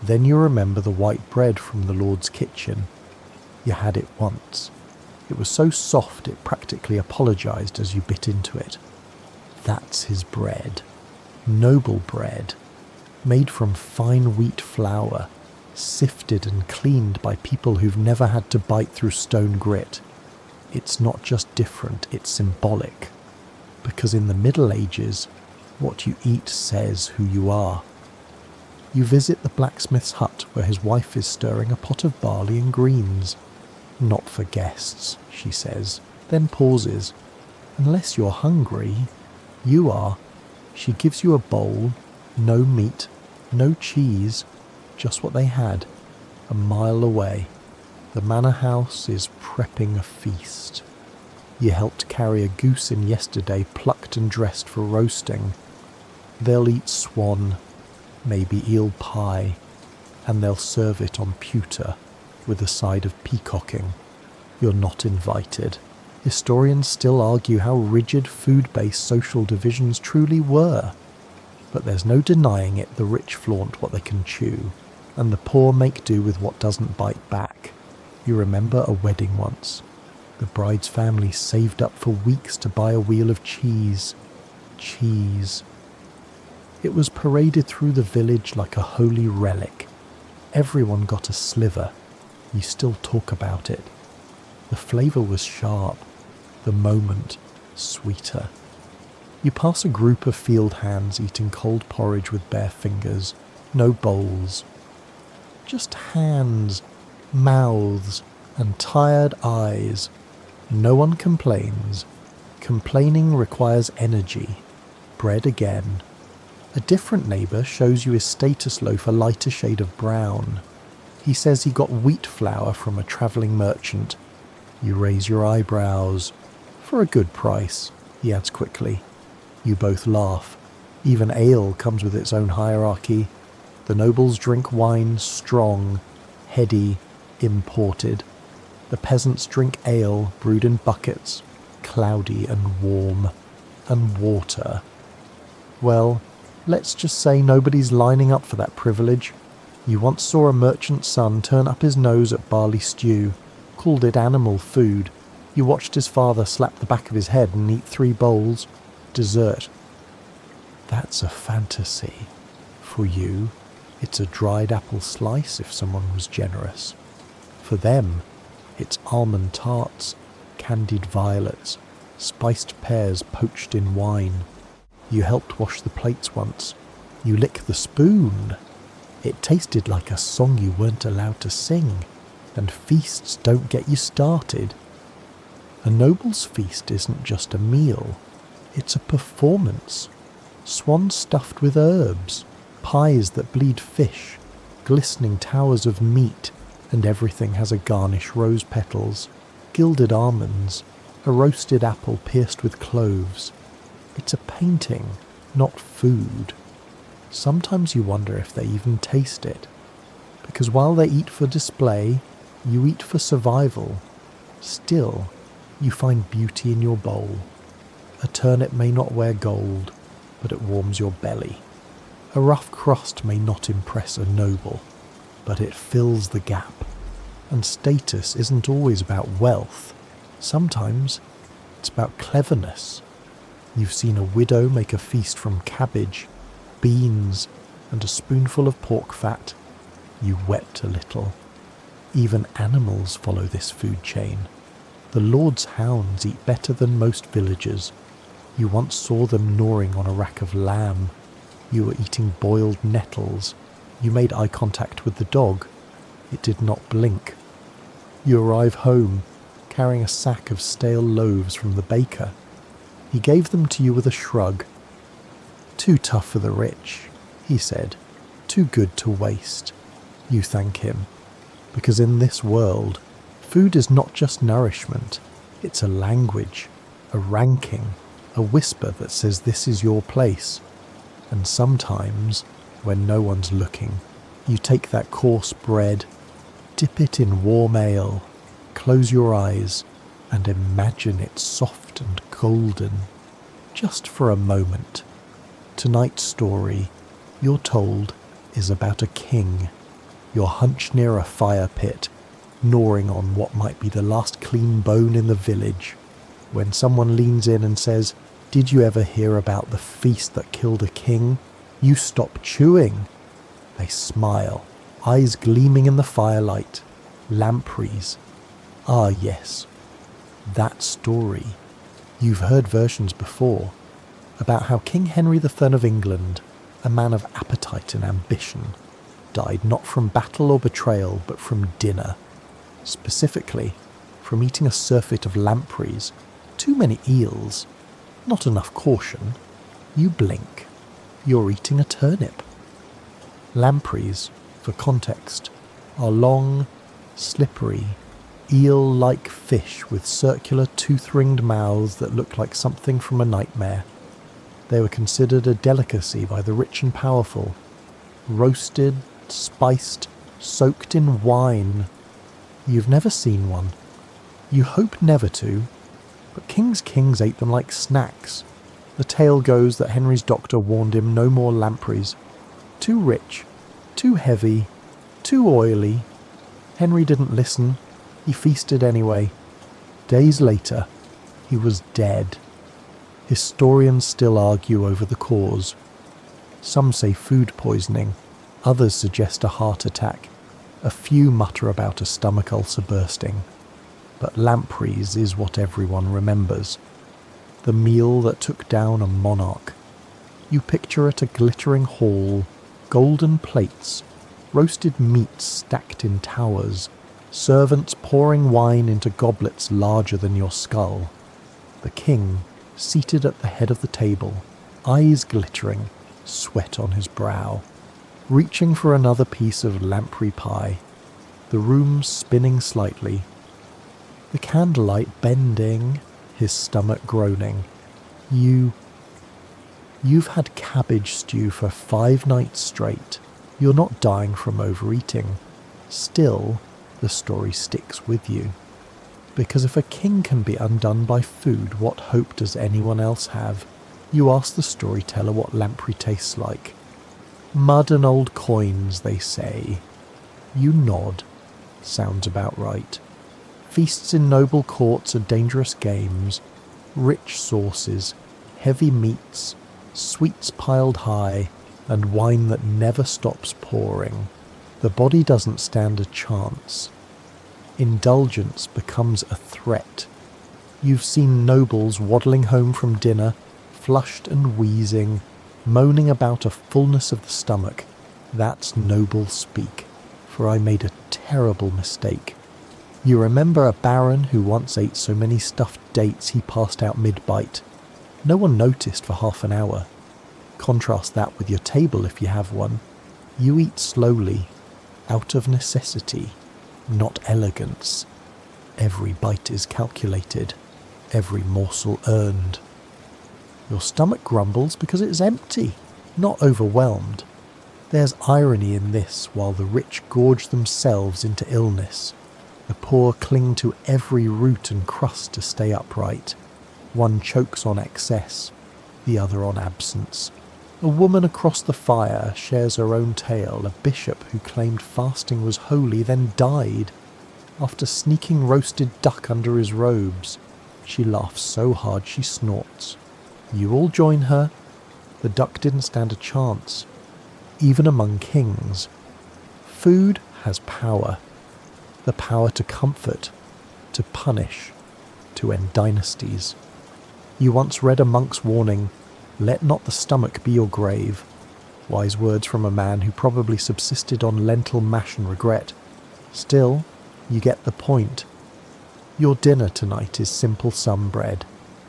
Then you remember the white bread from the Lord's kitchen. You had it once. It was so soft it practically apologised as you bit into it. That's his bread. Noble bread. Made from fine wheat flour. Sifted and cleaned by people who've never had to bite through stone grit. It's not just different, it's symbolic. Because in the Middle Ages, what you eat says who you are. You visit the blacksmith's hut where his wife is stirring a pot of barley and greens. Not for guests, she says, then pauses. Unless you're hungry. You are. She gives you a bowl. No meat, no cheese, just what they had, a mile away. The manor house is prepping a feast. You helped carry a goose in yesterday, plucked and dressed for roasting. They'll eat swan, maybe eel pie, and they'll serve it on pewter with a side of peacocking. You're not invited. Historians still argue how rigid food-based social divisions truly were. But there's no denying it, the rich flaunt what they can chew, and the poor make do with what doesn't bite back. You remember a wedding once. The bride's family saved up for weeks to buy a wheel of cheese. Cheese. It was paraded through the village like a holy relic. Everyone got a sliver. You still talk about it. The flavour was sharp, the moment sweeter. You pass a group of field hands eating cold porridge with bare fingers, no bowls. Just hands, mouths, and tired eyes. No one complains. Complaining requires energy. Bread again. A different neighbour shows you his status loaf a lighter shade of brown. He says he got wheat flour from a travelling merchant. You raise your eyebrows. For a good price, he adds quickly. You both laugh. Even ale comes with its own hierarchy. The nobles drink wine strong, heady, imported. The peasants drink ale brewed in buckets, cloudy and warm. And water. Well, let's just say nobody's lining up for that privilege. You once saw a merchant's son turn up his nose at barley stew, called it animal food. You watched his father slap the back of his head and eat 3 bowls. Dessert. That's a fantasy. For you, it's a dried apple slice if someone was generous. For them, it's almond tarts, candied violets, spiced pears poached in wine. You helped wash the plates once. You lick the spoon. It tasted like a song you weren't allowed to sing, and feasts don't get you started. A noble's feast isn't just a meal, it's a performance. Swans stuffed with herbs, pies that bleed fish, glistening towers of meat, and everything has a garnish rose petals, gilded almonds, a roasted apple pierced with cloves. It's a painting, not food. Sometimes you wonder if they even taste it, because while they eat for display, you eat for survival. Still, you find beauty in your bowl. A turnip may not wear gold, but it warms your belly. A rough crust may not impress a noble, but it fills the gap. And status isn't always about wealth. Sometimes it's about cleverness. You've seen a widow make a feast from cabbage, beans, and a spoonful of pork fat. You wept a little. Even animals follow this food chain. The Lord's hounds eat better than most villagers. You once saw them gnawing on a rack of lamb. You were eating boiled nettles. You made eye contact with the dog. It did not blink. You arrive home, carrying a sack of stale loaves from the baker. He gave them to you with a shrug. Too tough for the rich, he said. Too good to waste. You thank him. Because in this world, food is not just nourishment. It's a language, a ranking, a whisper that says this is your place. And sometimes, when no one's looking, you take that coarse bread, dip it in warm ale, close your eyes, and imagine it soft and golden, just for a moment. Tonight's story, you're told, is about a king. You're hunched near a fire pit, gnawing on what might be the last clean bone in the village, when someone leans in and says, "Did you ever hear about the feast that killed a king?" You stop chewing. They smile, eyes gleaming in the firelight. Lampreys. Ah yes, that story. You've heard versions before, about how King Henry III of England, a man of appetite and ambition, died not from battle or betrayal, but from dinner. Specifically, from eating a surfeit of lampreys, too many eels, not enough caution. You blink. you're eating a turnip. Lampreys, for context, are long, slippery, eel-like fish with circular tooth-ringed mouths that look like something from a nightmare. They were considered a delicacy by the rich and powerful. Roasted, spiced, soaked in wine. You've never seen one. You hope never to, but King's kings ate them like snacks. The tale goes that Henry's doctor warned him no more lampreys. Too rich, too heavy, too oily. Henry didn't listen. He feasted anyway. Days later, he was dead. Historians still argue over the cause. Some say food poisoning, others suggest a heart attack, a few mutter about a stomach ulcer bursting. But lampreys is what everyone remembers. The meal that took down a monarch. You picture it a glittering hall, golden plates, roasted meats stacked in towers, servants pouring wine into goblets larger than your skull. The king, seated at the head of the table, eyes glittering, sweat on his brow, reaching for another piece of lamprey pie, the room spinning slightly, the candlelight bending, his stomach groaning. You've had cabbage stew for 5 nights straight. You're not dying from overeating. Still, the story sticks with you. Because if a king can be undone by food, what hope does anyone else have? You ask the storyteller what lamprey tastes like. Mud and old coins, they say. You nod. Sounds about right. Feasts in noble courts are dangerous games. Rich sauces, heavy meats, sweets piled high, and wine that never stops pouring. The body doesn't stand a chance. Indulgence becomes a threat. You've seen nobles waddling home from dinner, flushed and wheezing, moaning about a fullness of the stomach. That's noble speak, for I made a terrible mistake. You remember a baron who once ate so many stuffed dates he passed out mid-bite. No one noticed for half an hour. Contrast that with your table if you have one. You eat slowly, out of necessity, not elegance. Every bite is calculated, every morsel earned. Your stomach grumbles because it's empty, not overwhelmed. There's irony in this while the rich gorge themselves into illness. The poor cling to every root and crust to stay upright. One chokes on excess, the other on absence. A woman across the fire shares her own tale. A bishop who claimed fasting was holy then died after sneaking roasted duck under his robes. She laughs so hard she snorts. You all join her. The duck didn't stand a chance, even among kings. Food has power. The power to comfort, to punish, to end dynasties. You once read a monk's warning, "Let not the stomach be your grave." Wise words from a man who probably subsisted on lentil mash and regret. Still, you get the point. Your dinner tonight is simple sun bread,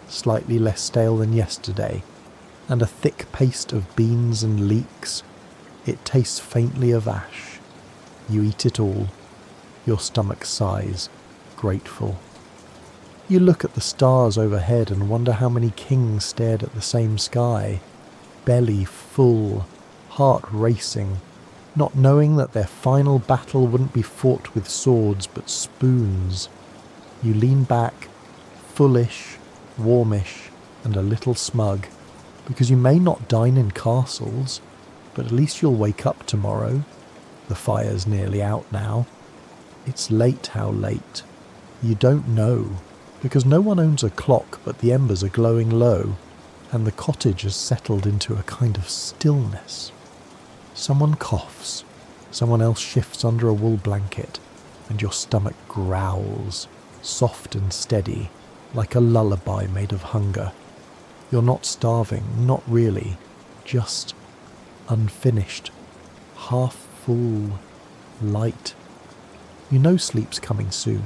slightly less stale than yesterday, and a thick paste of beans and leeks. It tastes faintly of ash. You eat it all. Your stomach sighs, grateful. You look at the stars overhead and wonder how many kings stared at the same sky, belly full, heart racing, not knowing that their final battle wouldn't be fought with swords but spoons. You lean back, foolish, warmish, and a little smug, because you may not dine in castles, but at least you'll wake up tomorrow. The fire's nearly out now. It's late, how late? You don't know, because no one owns a clock but the embers are glowing low, and the cottage has settled into a kind of stillness. Someone coughs, someone else shifts under a wool blanket, and your stomach growls, soft and steady, like a lullaby made of hunger. You're not starving, not really, just unfinished, half full, light. You know sleep's coming soon,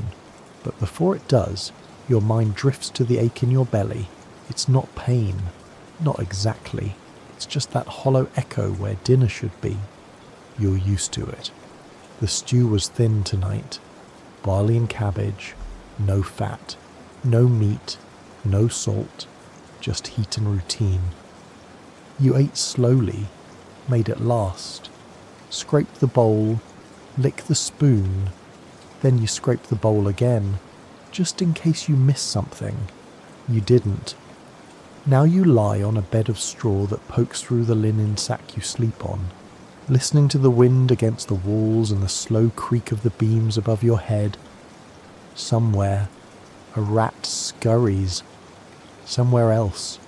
but before it does, your mind drifts to the ache in your belly. It's not pain, not exactly. It's just that hollow echo where dinner should be. You're used to it. The stew was thin tonight. Barley and cabbage, no fat, no meat, no salt, just heat and routine. You ate slowly, made it last. Scraped the bowl, lick the spoon, then you scrape the bowl again, just in case you missed something. You didn't. Now you lie on a bed of straw that pokes through the linen sack you sleep on, listening to the wind against the walls and the slow creak of the beams above your head. Somewhere, a rat scurries. Somewhere else,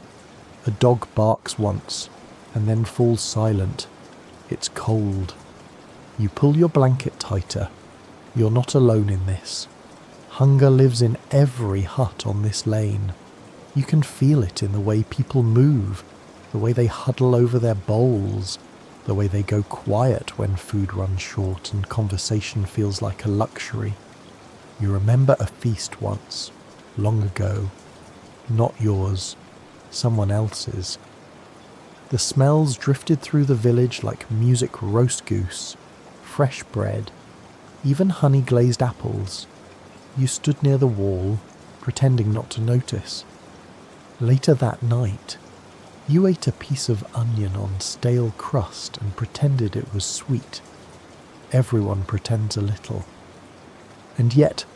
a dog barks once and then falls silent. It's cold. You pull your blanket tighter. You're not alone in this. Hunger lives in every hut on this lane. You can feel it in the way people move, the way they huddle over their bowls, the way they go quiet when food runs short and conversation feels like a luxury. You remember a feast once, long ago. Not yours, someone else's. The smells drifted through the village like music roast goose, fresh bread, even honey-glazed apples. You stood near the wall, pretending not to notice. Later that night, you ate a piece of onion on stale crust and pretended it was sweet. Everyone pretends a little. And yet,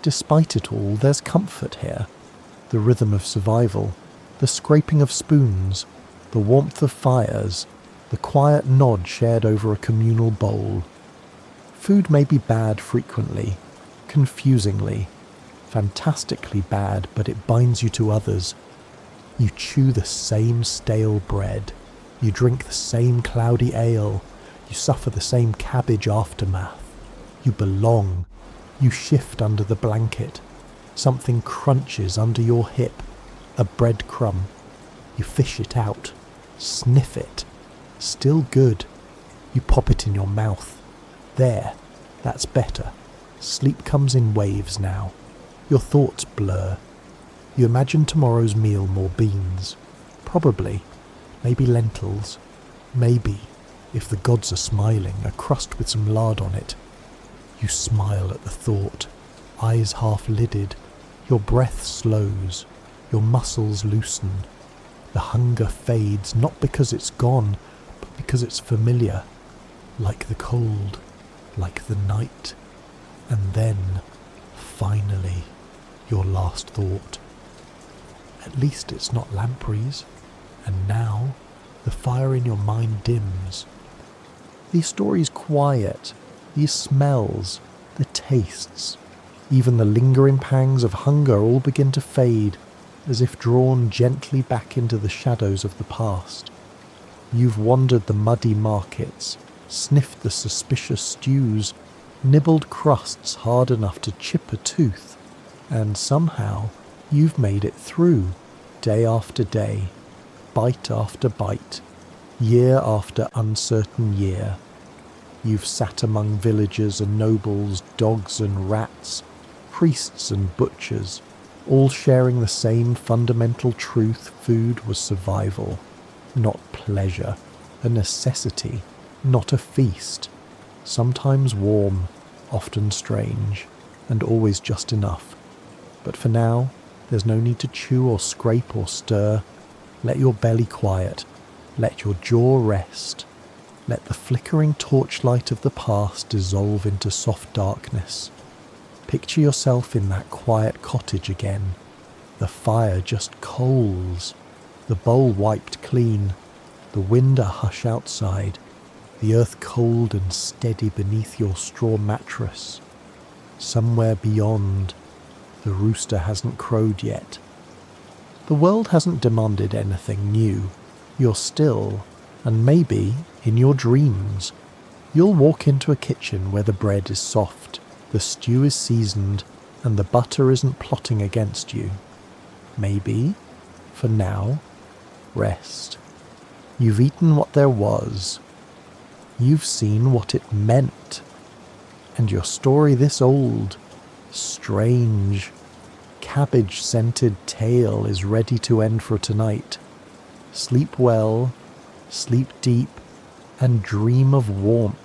despite it all, there's comfort here. The rhythm of survival, the scraping of spoons, the warmth of fires, the quiet nod shared over a communal bowl. Food may be bad frequently, confusingly, fantastically bad, but it binds you to others. You chew the same stale bread. You drink the same cloudy ale. You suffer the same cabbage aftermath. You belong. You shift under the blanket. Something crunches under your hip. A breadcrumb. You fish it out. Sniff it. Still good. You pop it in your mouth. There. That's better. Sleep comes in waves now. Your thoughts blur. You imagine tomorrow's meal: more beans. Probably. Maybe lentils. Maybe, if the gods are smiling, a crust with some lard on it. You smile at the thought, eyes half-lidded. Your breath slows. Your muscles loosen. The hunger fades, not because it's gone, but because it's familiar. Like the cold, like the night. And then, finally, your last thought. At least it's not lampreys. And now, the fire in your mind dims. These stories quiet, these smells, the tastes, even the lingering pangs of hunger all begin to fade, as if drawn gently back into the shadows of the past. You've wandered the muddy markets, sniffed the suspicious stews, nibbled crusts hard enough to chip a tooth, and somehow you've made it through, day after day, bite after bite, year after uncertain year. You've sat among villagers and nobles, dogs and rats, priests and butchers, all sharing the same fundamental truth: food was survival, not pleasure, a necessity, not a feast, sometimes warm, often strange, and always just enough. But for now, there's no need to chew or scrape or stir. Let your belly quiet. Let your jaw rest. Let the flickering torchlight of the past dissolve into soft darkness. Picture yourself in that quiet cottage again. The fire just coals. The bowl wiped clean. The wind a hush outside. The earth cold and steady beneath your straw mattress. Somewhere beyond, the rooster hasn't crowed yet. The world hasn't demanded anything new. You're still, and maybe, in your dreams, you'll walk into a kitchen where the bread is soft, the stew is seasoned, and the butter isn't plotting against you. Maybe, for now, rest. You've eaten what there was. You've seen what it meant. And your story this old, strange, cabbage-scented tale is ready to end for tonight. Sleep well, sleep deep, and dream of warmth